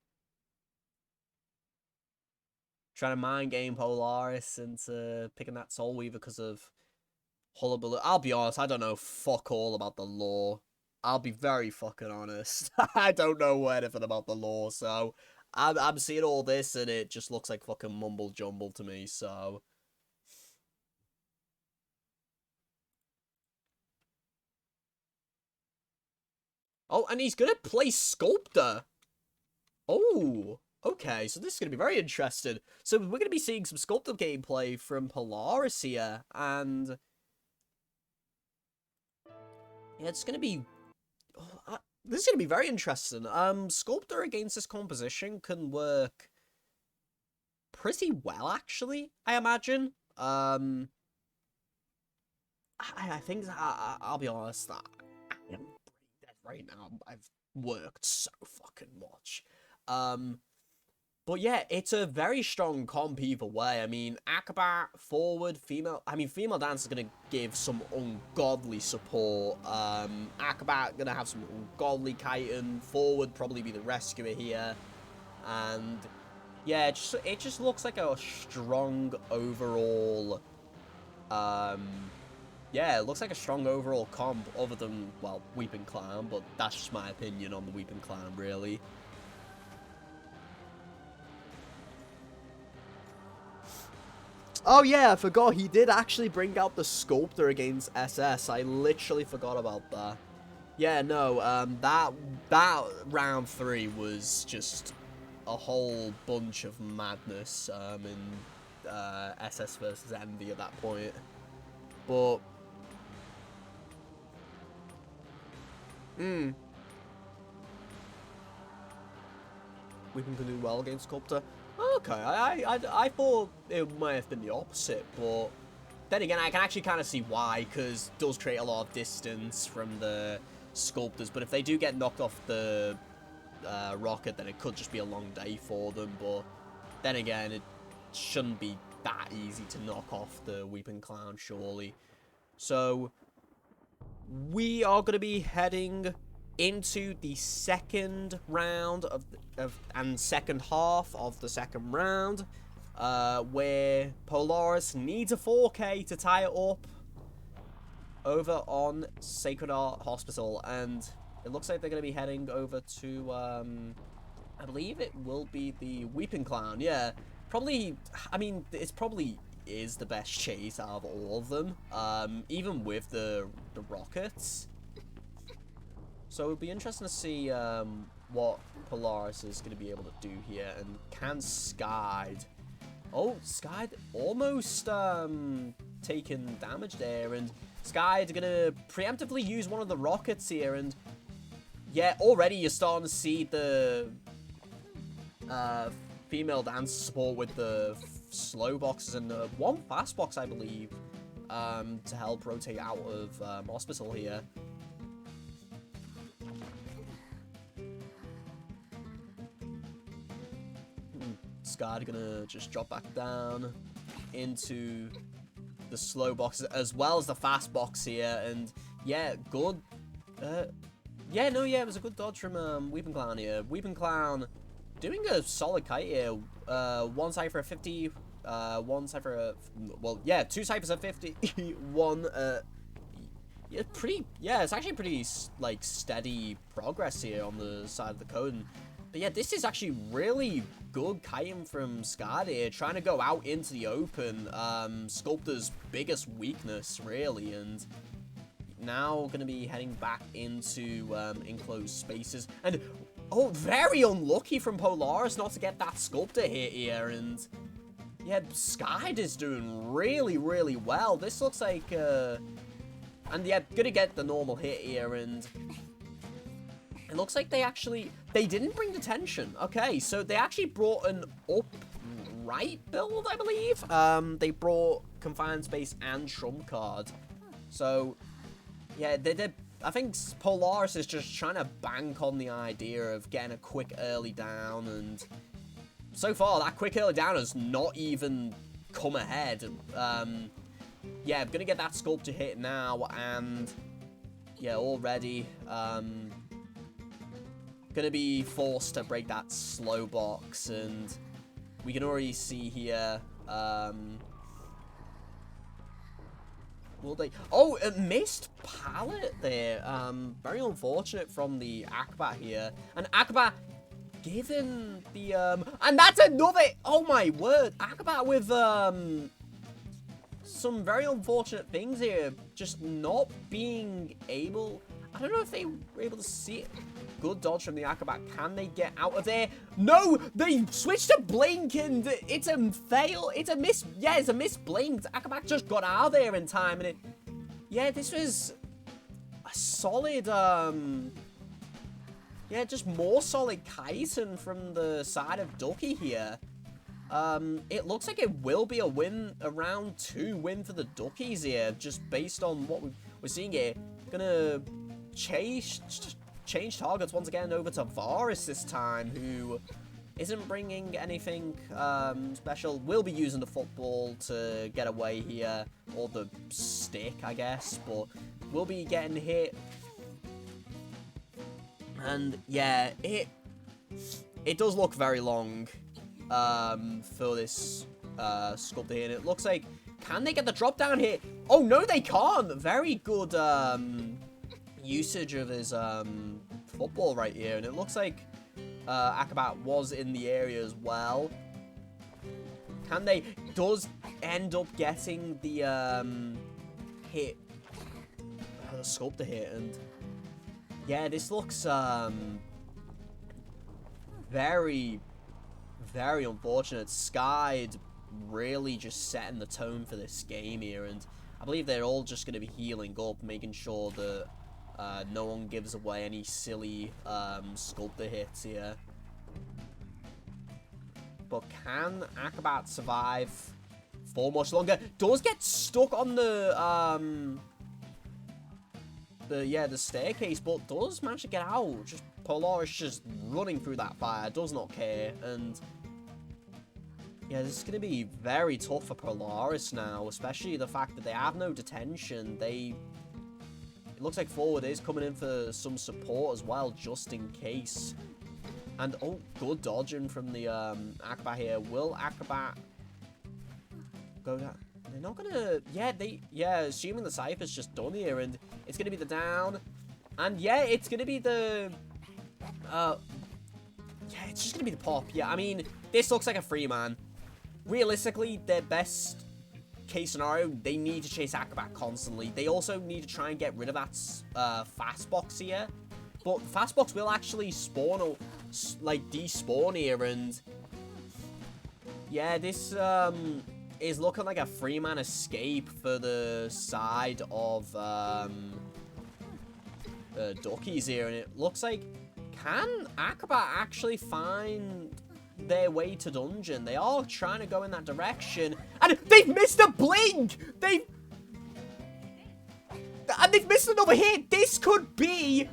A: mind game Polaris into picking that Soul Weaver because of Hullabaloo. I'll be honest, I don't know fuck all about the lore. I'll be very fucking honest. I don't know anything about the lore, so I'm seeing all this and it just looks like fucking mumble jumble to me, so... oh, and he's gonna play Sculptor. Oh, okay, so this is gonna be very interesting. So we're gonna be seeing some Sculptor gameplay from Polaris here, and... yeah, it's gonna be... this is going to be very interesting. Sculptor against this composition can work pretty well, actually, I imagine. I think, I'll be honest, I am pretty dead right now. I've worked so fucking much. But yeah, it's a very strong comp either way. I mean, Acrobat, Forward, Female... I mean, Female Dance is going to give some ungodly support. Acrobat going to have some ungodly kiting. Forward probably be the rescuer here. And yeah, it just looks like a strong overall... yeah, it looks like a strong overall comp other than, well, Weeping Clown. But that's just my opinion on the Weeping Clown, really. Oh yeah, I forgot, he did actually bring out the Sculptor against SS. I literally forgot about that. Yeah, no, that round 3 was just a whole bunch of madness in SS versus Envy at that point. But... we can do well against Sculptor. Okay, I thought it might have been the opposite, but then again, I can actually kind of see why, because it does create a lot of distance from the Sculptors, but if they do get knocked off the rocket, then it could just be a long day for them, but then again, it shouldn't be that easy to knock off the Weeping Clown, surely. So, we are going to be heading into the second round and second half of the second round, where Polaris needs a 4K to tie it up over on Sacred Heart Hospital, and it looks like they're going to be heading over to, I believe it will be the Weeping Clown. Yeah, probably, I mean, it's probably is the best chase out of all of them, even with the rockets. So it would be interesting to see what Polaris is going to be able to do here. And can Skyd... oh, Skyd almost taking damage there. And Skyd going to preemptively use one of the rockets here. And yeah, already you're starting to see the Female Dance support with the slow boxes and one fast box, I believe, to help rotate out of hospital here. Skyd gonna just drop back down into the slow boxes as well as the fast box here, and yeah, good. Yeah, no, yeah, it was a good dodge from Weeping Clown here. Weeping Clown doing a solid kite here. One Cypher at 50, one Cypher, well, yeah, two Cyphers at 50, one, yeah, it's actually pretty, like, steady progress here on the side of the code. And, but yeah, this is actually really good kiting from Skyd here, trying to go out into the open, Sculptor's biggest weakness, really, and now going to be heading back into enclosed spaces. And, oh, very unlucky from Polaris not to get that Sculptor hit here, and yeah, Skyd is doing really, really well. This looks like, and yeah, gonna get the normal hit here, and It looks like they didn't bring detention. Okay, so they actually brought an upright build, I believe. They brought confined space and trump card. So, yeah, they did. I think Polaris is just trying to bank on the idea of getting a quick early down, and so far that quick early down has not even come ahead. Yeah, I'm gonna get that sculpture hit now, and yeah, already gonna be forced to break that slow box, and we can already see here. Will they? Oh, a missed pallet there. Very unfortunate from the Akbat here. And Akbat, given the and that's another. Oh my word, Akbat with some very unfortunate things here. Just not being able. I don't know if they were able to see it. Good dodge from the Akbat. Can they get out of there? No! They switched to blink, and it's a fail. It's a miss. Yeah, it's a miss blink. Akbat just got out of there in time, and it... Yeah, this was a solid, yeah, just more solid Kaisen from the side of Ducky here. It looks like it will be a win, a round 2 win for the Duckies here, just based on what we're seeing here. Gonna change targets once again over to Varus this time, who isn't bringing anything special. Will be using the football to get away here, or the stick, I guess, but will be getting hit. And yeah, it does look very long for this sculptor here, and it looks like, can they get the drop down here? Oh no, they can't. Very good usage of his football right here, and it looks like Akabat was in the area as well. Can they? Does end up getting the hit, the sculptor hit, and yeah, this looks very, very unfortunate. Sky really just setting the tone for this game here, and I believe they're all just going to be healing up, making sure that no one gives away any silly sculptor hits here. But can Akabat survive for much longer? Does get stuck on the staircase, but does manage to get out. Just Polaris just running through that fire, does not care, and yeah, this is going to be very tough for Polaris now, especially the fact that they have no detention. It looks like Forward is coming in for some support as well, just in case. And, oh, good dodging from the Akabat here. Will Akabat go down? They're not going to... Yeah, assuming the Cypher's just done here, and it's going to be the down. And, yeah, it's going to be the... yeah, it's just going to be the pop. Yeah, I mean, this looks like a free man. Realistically, their best case scenario, they need to chase Akabat constantly. They also need to try and get rid of that fast box here. But the fast box will actually spawn, or like despawn here, and yeah, this is looking like a free man escape for the side of Duckies here, and it looks like, can Akabat actually find their way to dungeon? They are trying to go in that direction, and they've missed a blink. They've missed another hit. This could be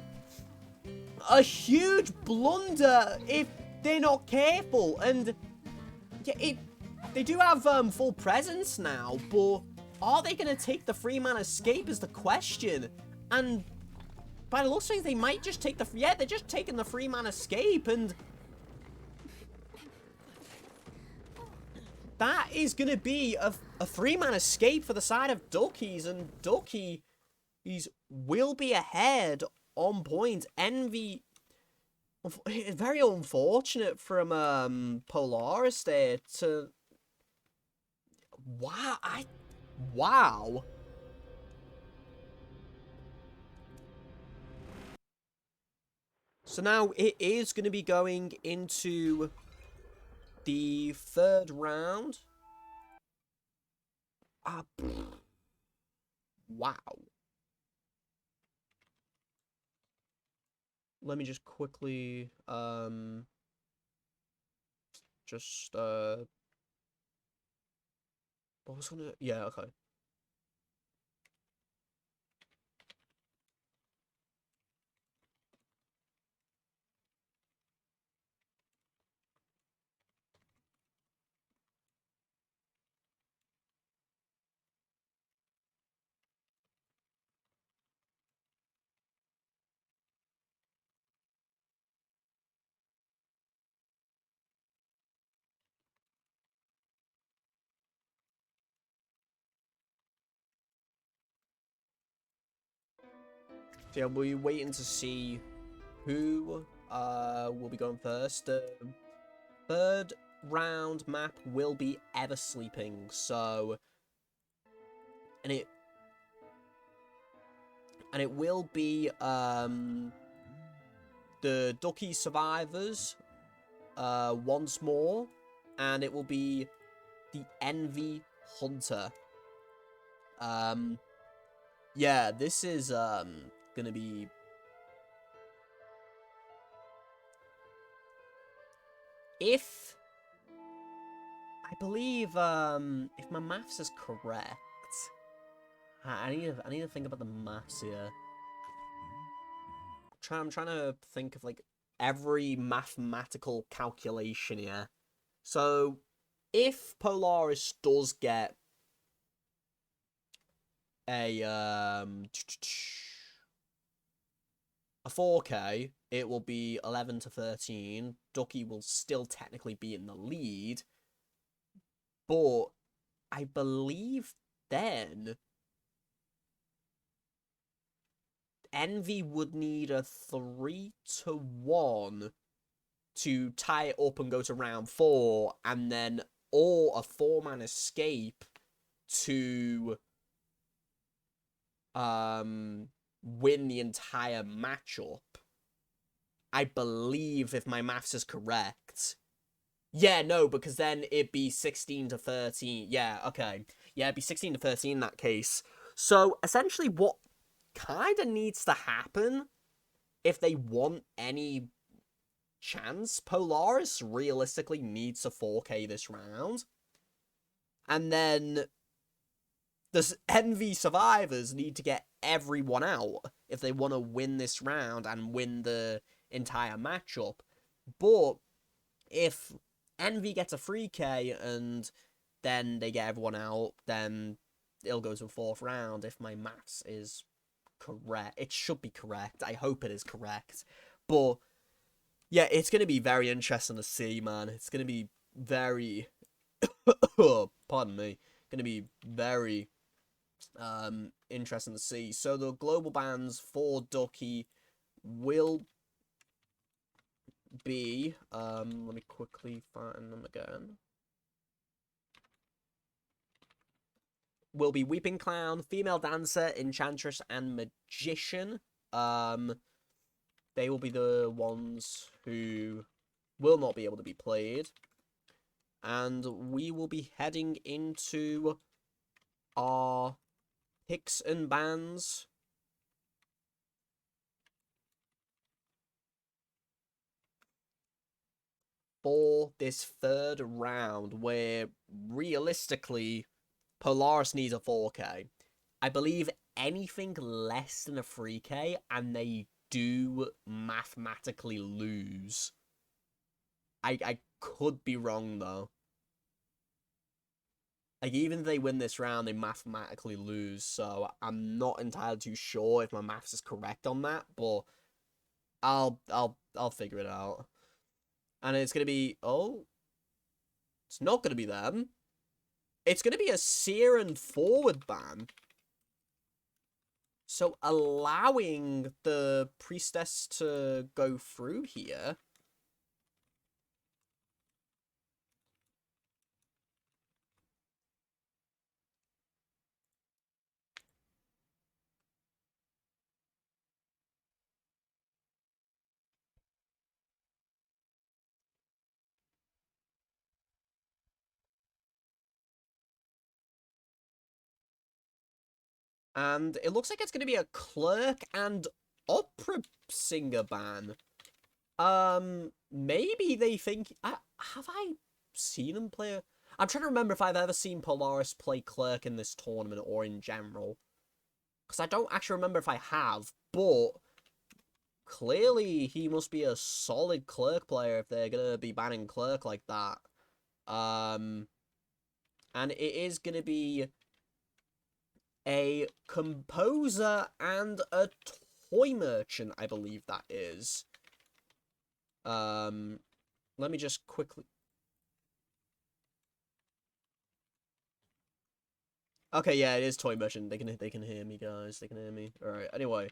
A: a huge blunder if they're not careful. And yeah, they do have full presence now, but are they going to take the free man escape is the question. And by the looks of things, they might just take the... Yeah, they're just taking the free man escape, and that is going to be a free man escape for the side of Duckies, and Duckies will be ahead on points. Envy, very unfortunate from Polaris there to... Wow, wow. So now it is going to be going into the third round. Wow. let me just quickly, just, what was gonna, yeah, okay. So yeah, we're waiting to see who will be going first. The third round map will be Ever Sleeping, so and it will be the Ducky survivors once more, and it will be the Envy Hunter. Yeah, this is gonna be, if I believe if my maths is correct, I need to think about the maths here. I'm trying to think of like every mathematical calculation here. So if Polaris does get a 4K, it will be 11 to 13. Ducky will still technically be in the lead, but I believe then Envy would need a 3-1 to tie it up and go to round 4, and then or a 4-man escape to win the entire matchup. I believe, if my maths is correct. Yeah, no, because then it'd be 16 to 13. Yeah, okay. Yeah, it'd be 16 to 13 in that case. So essentially what kind of needs to happen if they want any chance, Polaris realistically needs to 4K this round. And then the Envy survivors need to get everyone out if they want to win this round and win the entire matchup. But if Envy gets a 3K and then they get everyone out, then it'll go to a 4th round if my maths is correct. It should be correct. I hope it is correct. But yeah, it's going to be very interesting to see, man. It's going to be very pardon me. Going to be very interesting to see. So the global bans for Ducky will be let me quickly find them again. Will be Weeping Clown, Female Dancer, Enchantress, and Magician. They will be the ones who will not be able to be played. And we will be heading into our picks and bans for this third round, where realistically Polaris needs a 4K. I believe anything less than a 3K and they do mathematically lose. I could be wrong though. Like, even if they win this round, they mathematically lose. So I'm not entirely too sure if my maths is correct on that, but I'll figure it out. And it's gonna be, oh, it's not gonna be them. It's gonna be a Siren forward ban. So allowing the priestess to go through here. And it looks like it's going to be a clerk and opera singer ban. Maybe they think... have I seen him play... I'm trying to remember if I've ever seen Polaris play Clerk in this tournament or in general. Because I don't actually remember if I have, but... Clearly, he must be a solid Clerk player if they're going to be banning Clerk like that. And it is going to be a composer and a toy merchant, I believe that is. Let me just quickly... Okay, yeah, it is toy merchant. They can hear me, guys. They can hear me. Alright, anyway.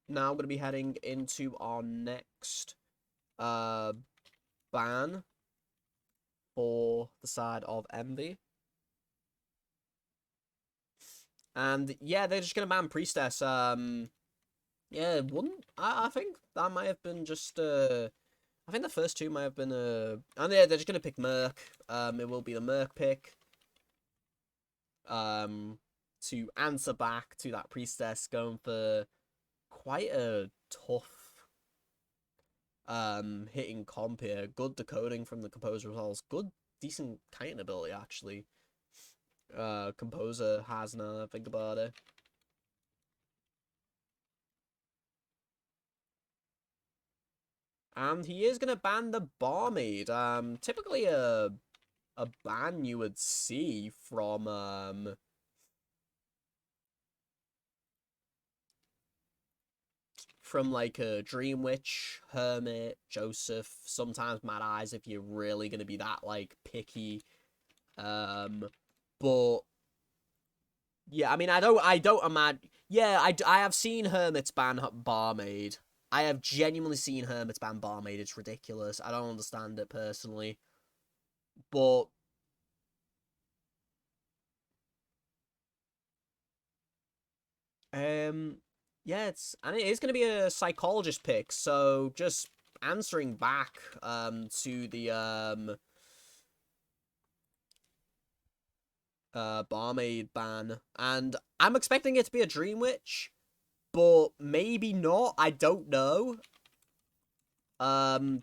A: Now I'm going to be heading into our next ban for the side of Envy. And yeah, they're just going to ban Priestess. Yeah, I think that might have been just I think the first two might have been and yeah, they're just going to pick Merc. It will be the Merc pick. To answer back to that Priestess, going for quite a tough hitting comp here. Good decoding from the composer as well. Good, decent kiting ability actually. Composer has now, think about it. And he is gonna ban the Barmaid. Typically a ban you would see from like a Dream Witch, Hermit, Joseph, sometimes Mad Eyes if you're really gonna be that like picky. But yeah, I mean I don't imagine. Yeah, I have seen Hermits ban Barmaid. I have genuinely seen Hermits ban Barmaid. It's ridiculous. I don't understand it personally. But yeah, it is going to be a psychologist pick, so just answering back to the Barmaid ban, and I'm expecting it to be a Dream Witch, but maybe not. I don't know.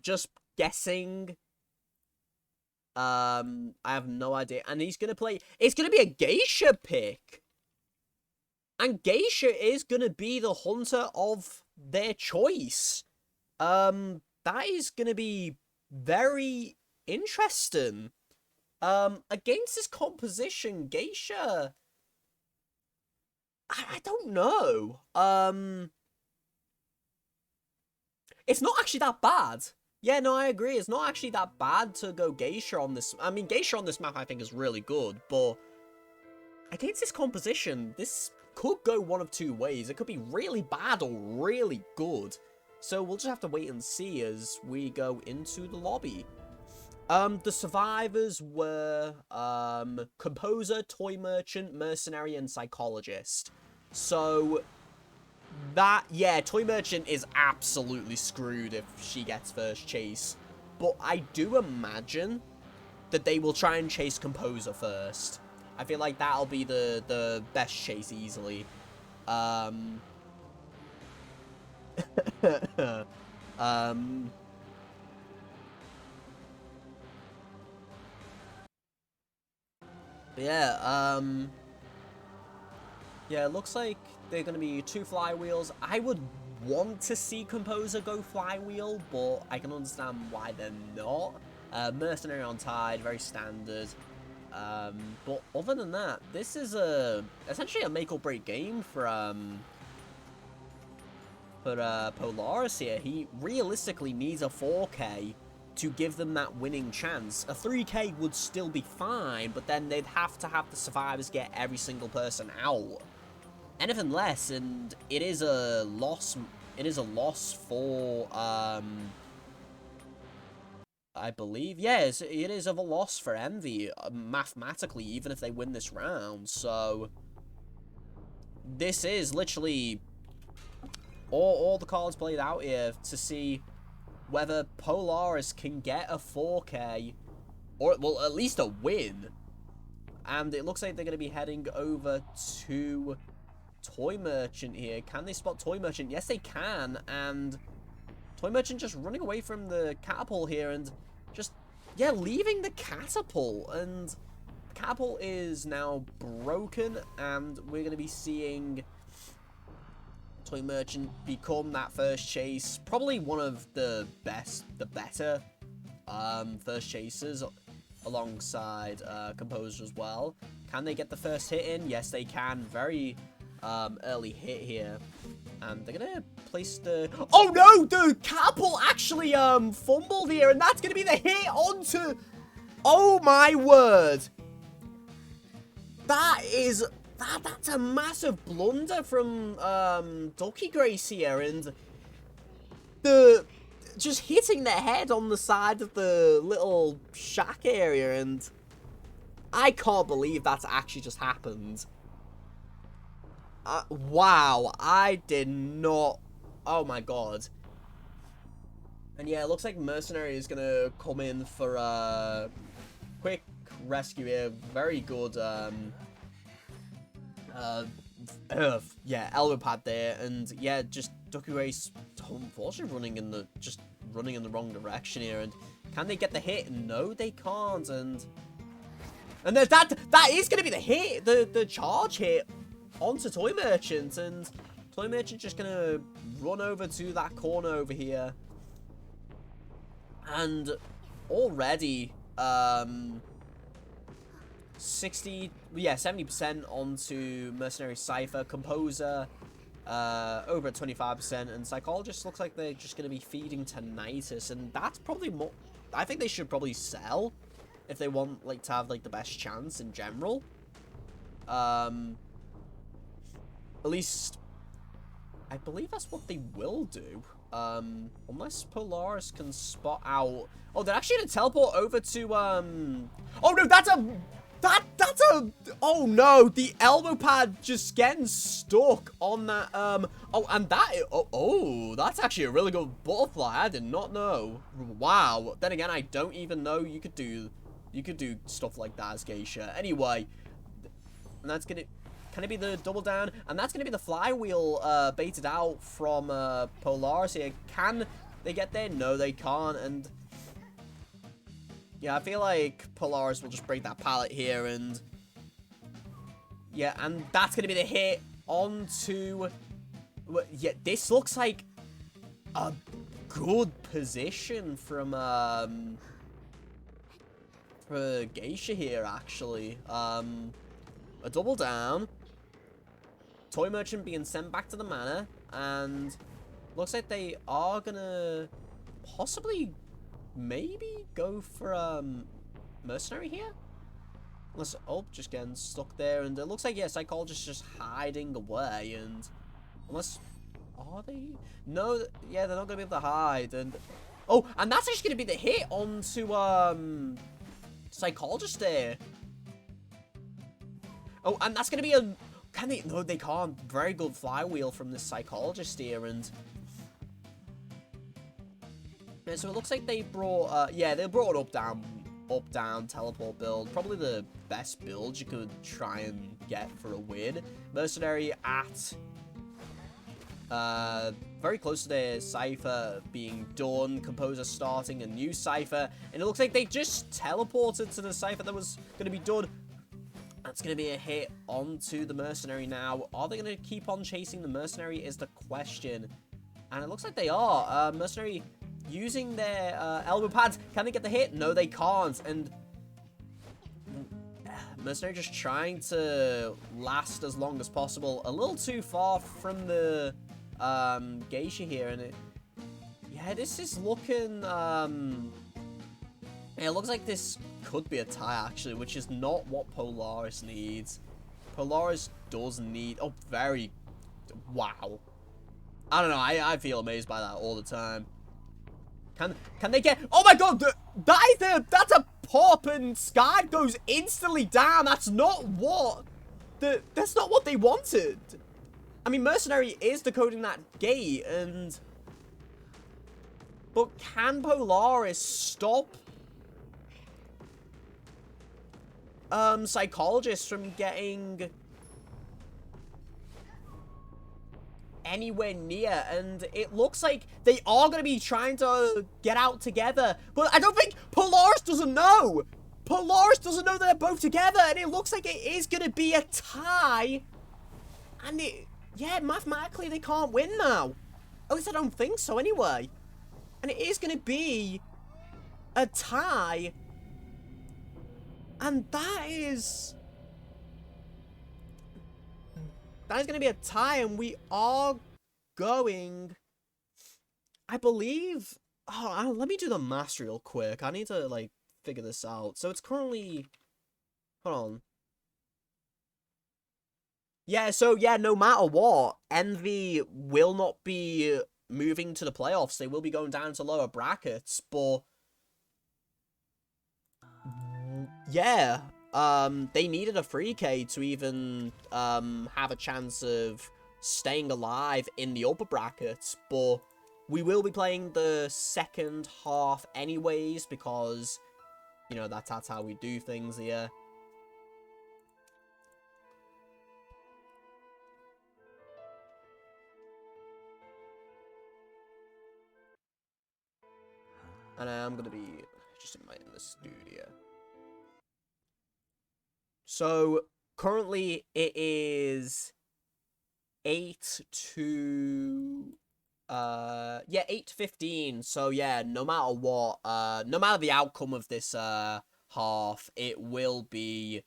A: Just guessing. I have no idea, and he's gonna play. It's gonna be a Geisha pick. And Geisha is going to be the hunter of their choice. That is going to be very interesting. Against this composition, Geisha... I don't know. It's not actually that bad. Yeah, no, I agree. It's not actually that bad to go Geisha on this. I mean, Geisha on this map I think is really good, but against this composition, this could go one of two ways. It could be really bad or really good. So we'll just have to wait and see as we go into the lobby. The survivors were composer, toy merchant, mercenary, and psychologist. So that, yeah, toy merchant is absolutely screwed if she gets first chase. But I do imagine that they will try and chase composer first. I feel like that'll be the best chase easily. Yeah, yeah, it looks like they're gonna be 2 flywheels. I would want to see composer go flywheel, but I can understand why they're not. Mercenary on Tide, very standard. But other than that, this is essentially a make or break game for Polaris here. He realistically needs a 4K to give them that winning chance. A 3K would still be fine, but then they'd have to have the survivors get every single person out. Anything less, and it is a loss. It is a loss for I believe, yes, it is of a loss for Envy, mathematically, even if they win this round. So this is literally all the cards played out here to see whether Polaris can get a 4K, or, well, at least a win. And it looks like they're going to be heading over to Toy Merchant here. Can they spot Toy Merchant? Yes, they can. And Toy Merchant just running away from the catapult here and just, yeah, leaving the catapult. And the catapult is now broken, and we're going to be seeing Toy Merchant become that first chase. Probably one of the better first chasers alongside Composer as well. Can they get the first hit in? Yes, they can. Very early hit here. And they're gonna place the... Oh no! The catapult actually fumbled here, and that's gonna be the hit onto... Oh my word! That's a massive blunder from Ducky Grace here, and just hitting their head on the side of the little shack area, and I can't believe that's actually just happened. Wow, I did not... Oh my god. And yeah, it looks like Mercenary is gonna come in for a quick rescue here. Very good, yeah, elbow pad there, and yeah, just Ducky Race unfortunately running in the wrong direction here. And can they get the hit? No, they can't. And that is gonna be the hit, the charge hit onto Toy Merchant, and Toy Merchant just gonna run over to that corner over here, and already 70% onto Mercenary Cypher. Composer over at 25%, and Psychologist looks like they're just gonna be feeding Tinnitus, and that's probably more... I think they should probably sell if they want like to have like the best chance in general. At least, I believe that's what they will do. Unless Polaris can spot out... Oh, they're actually going to teleport over to, Oh, no, that's a... Oh, no, the elbow pad just getting stuck on that, Oh, and that... Oh, that's actually a really good butterfly. I did not know. Wow. Then again, I don't even know you could do stuff like that as Geisha. Anyway, and that's going to... Can it be the double down? And that's going to be the flywheel baited out from Polaris here. Can they get there? No, they can't. And yeah, I feel like Polaris will just break that pallet here. And yeah, and that's going to be the hit onto... Yeah, this looks like a good position from for Geisha here, actually. A double down. Toy Merchant being sent back to the manor, and looks like they are gonna possibly maybe go for Mercenary here. Unless, oh, just getting stuck there, and it looks like, yeah, Psychologist just hiding away, and unless, are they? No, yeah, they're not gonna be able to hide, and oh, and that's actually gonna be the hit onto Psychologist there. Oh, and that's gonna be a... Can they? No, they can't. Very good flywheel from this Psychologist here, and... Yeah, so it looks like they brought... yeah, they brought up, down, teleport build. Probably the best build you could try and get for a win. Mercenary at... very close to their Cypher being done. Composer starting a new Cypher. And it looks like they just teleported to the Cypher that was going to be done. That's going to be a hit onto the Mercenary now. Are they going to keep on chasing the Mercenary is the question. And it looks like they are. Mercenary using their elbow pads. Can they get the hit? No, they can't. And Mercenary just trying to last as long as possible. A little too far from the Geisha here. And yeah, this is looking... yeah, it looks like this could be a tie, actually, which is not what Polaris needs. Polaris does need... Oh, very... Wow. I don't know. I feel amazed by that all the time. Can they get... Oh, my God. That's a pop, and Sky goes instantly down. That's not what... That's not what they wanted. I mean, Mercenary is decoding that gate, and... But can Polaris stop... Psychologist from getting anywhere near, and it looks like they are going to be trying to get out together, but I don't think Polaris doesn't know. Polaris doesn't know that they're both together, and it looks like it is going to be a tie, and yeah, mathematically they can't win now. At least I don't think so anyway, and it is going to be a tie, and that is going to be a tie, and we are going, I believe, let me do the math real quick. I need to, like, figure this out. So it's currently, hold on. Yeah, so, yeah, no matter what, Envy will not be moving to the playoffs. They will be going down to lower brackets, but yeah, they needed a 3K to even, have a chance of staying alive in the upper brackets, but we will be playing the second half anyways, because, you know, that's how we do things here. And I'm gonna be just inviting the studio. So, currently, it is 8 to... yeah, 8-15. So, yeah, no matter what, no matter the outcome of this, half, it will be,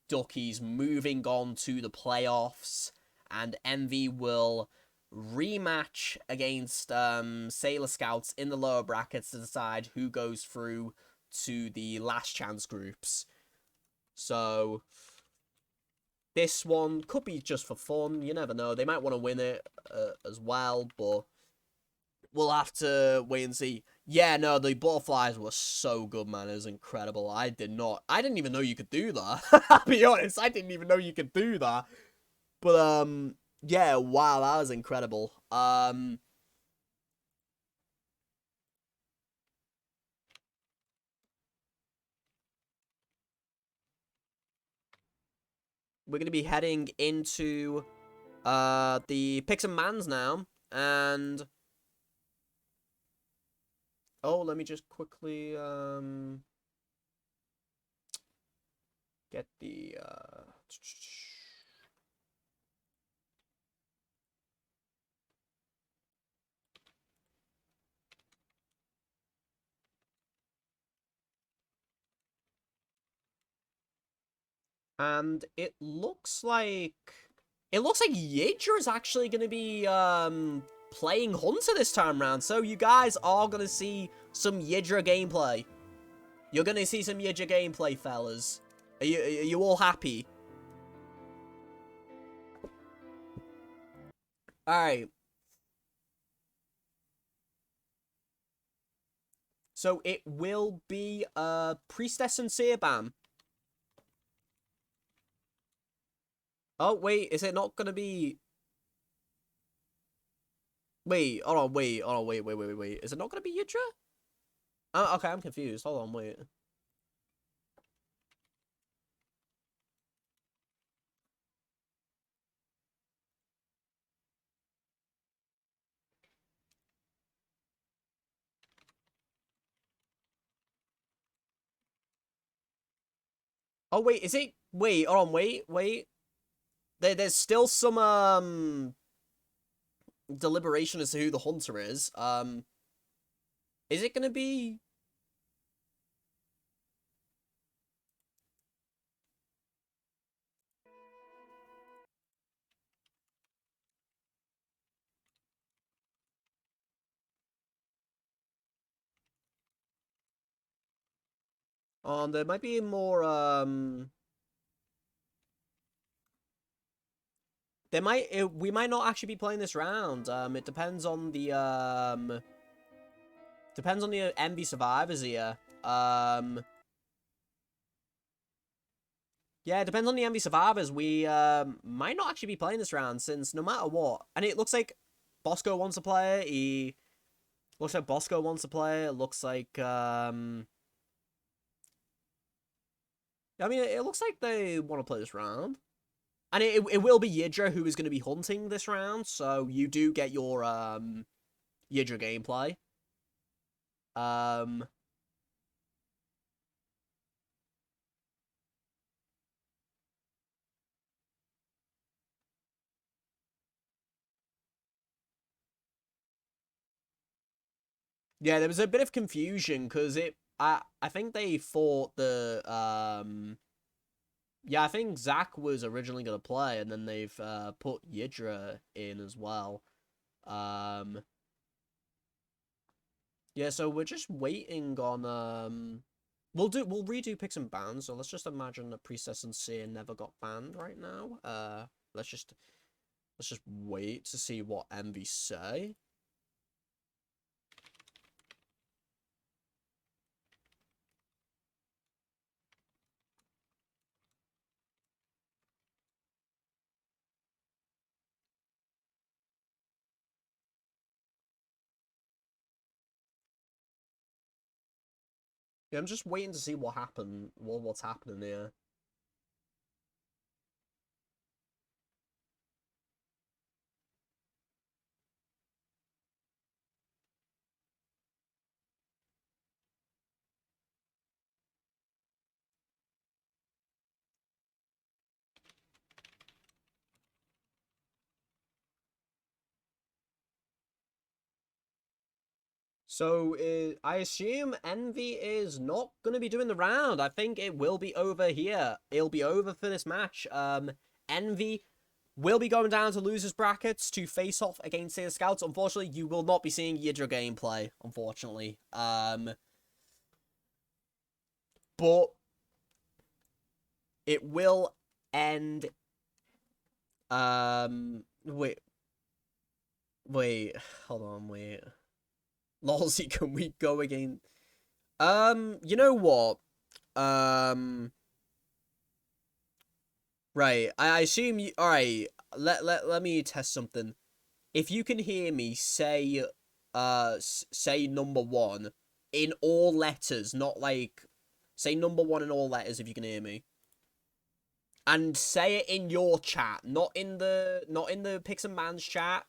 A: Ducky's moving on to the playoffs, and Envy will rematch against, Sailor Scouts in the lower brackets to decide who goes through to the last chance groups. So this one could be just for fun. You never know. They might want to win it as well, but we'll have to wait and see. Yeah, no, the butterflies were so good, man. It was incredible. I didn't even know you could do that. I'll be honest, I didn't even know you could do that. But, yeah, wow, that was incredible. We're going to be heading into, the picks and mans now, and... Oh, let me just quickly, get the, and it looks like Yidra is actually going to be playing Hunter this time around. So you guys are going to see some Yidra gameplay. You're going to see some Yidra gameplay, fellas. Are you all happy? Alright. So it will be Priestess and Searbam. Oh, wait, is it not going to be... Wait, hold on, wait. Is it not going to be Yidra? Okay, I'm confused. Hold on, wait. Oh, wait, is it... Wait, hold on, wait. There's still some, deliberation as to who the Hunter is. Is it gonna be... there might be more, we might not actually be playing this round. It depends on the, MV survivors here. Yeah, it depends on the MV survivors. We, might not actually be playing this round, since no matter what, and it looks like Bosco wants to play it. Looks like Bosco wants to play it. Looks like, I mean, it looks like they want to play this round. And it will be Yidra who is going to be hunting this round, so you do get your Yidra gameplay. Yeah, there was a bit of confusion because I think they thought the yeah, I think Zach was originally gonna play, and then they've put Yidra in as well. Yeah, so we're just waiting on we'll redo picks and bans. So let's just imagine that Priestess and Seer never got banned right now. Let's just wait to see what Envy say. Yeah, I'm just waiting to see what's happening here. So I assume Envy is not going to be doing the round. I think it will be over here. It'll be over for this match. Envy will be going down to losers brackets to face off against Sailor Scouts. Unfortunately, you will not be seeing Yidra gameplay. Unfortunately, but it will end. Wait, hold on, wait. Lolsy, can we go again? You know what? Right. I assume you. All right. Let me test something. If you can hear me, say number one in all letters, not like say number one in all letters. If you can hear me, and say it in your chat, not in the Pix and Mans chat.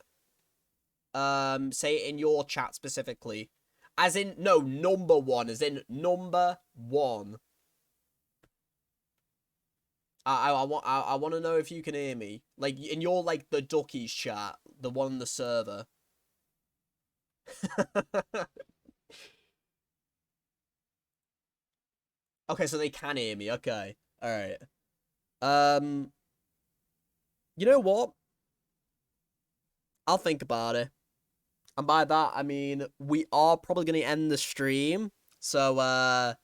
A: Say it in your chat specifically, as in no number one, as in number one. I want to know if you can hear me. Like, in your, like, the Duckies chat. The one on the server. Okay, so they can hear me. Okay. Alright. Um, you know what? I'll think about it. And by that, I mean, we are probably going to end the stream. So,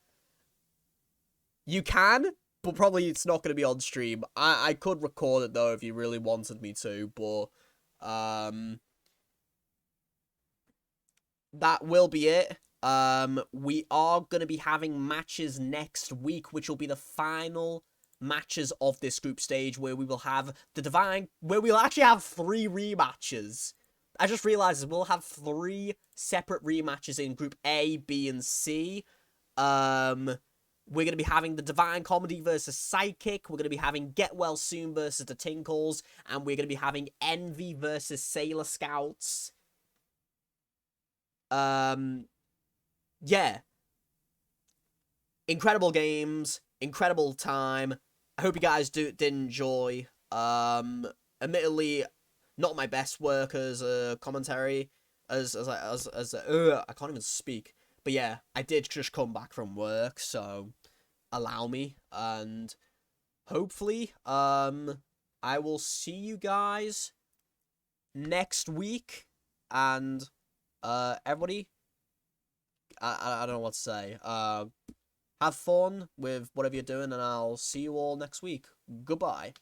A: you can, but probably it's not going to be on stream. I could record it, though, if you really wanted me to, but, that will be it. We are going to be having matches next week, which will be the final matches of this group stage, where we will have where we'll actually have 3 rematches. I just realized we'll have 3 separate rematches in Group A, B, and C. We're going to be having the Divine Comedy versus Psychic. We're going to be having Get Well Soon versus the Tinkles. And we're going to be having Envy versus Sailor Scouts. Yeah. Incredible games. Incredible time. I hope you guys did enjoy. Admittedly, not my best work as a commentary. I can't even speak. But yeah, I did just come back from work, so allow me. And hopefully, I will see you guys next week. And everybody, I don't know what to say. Have fun with whatever you're doing, and I'll see you all next week. Goodbye.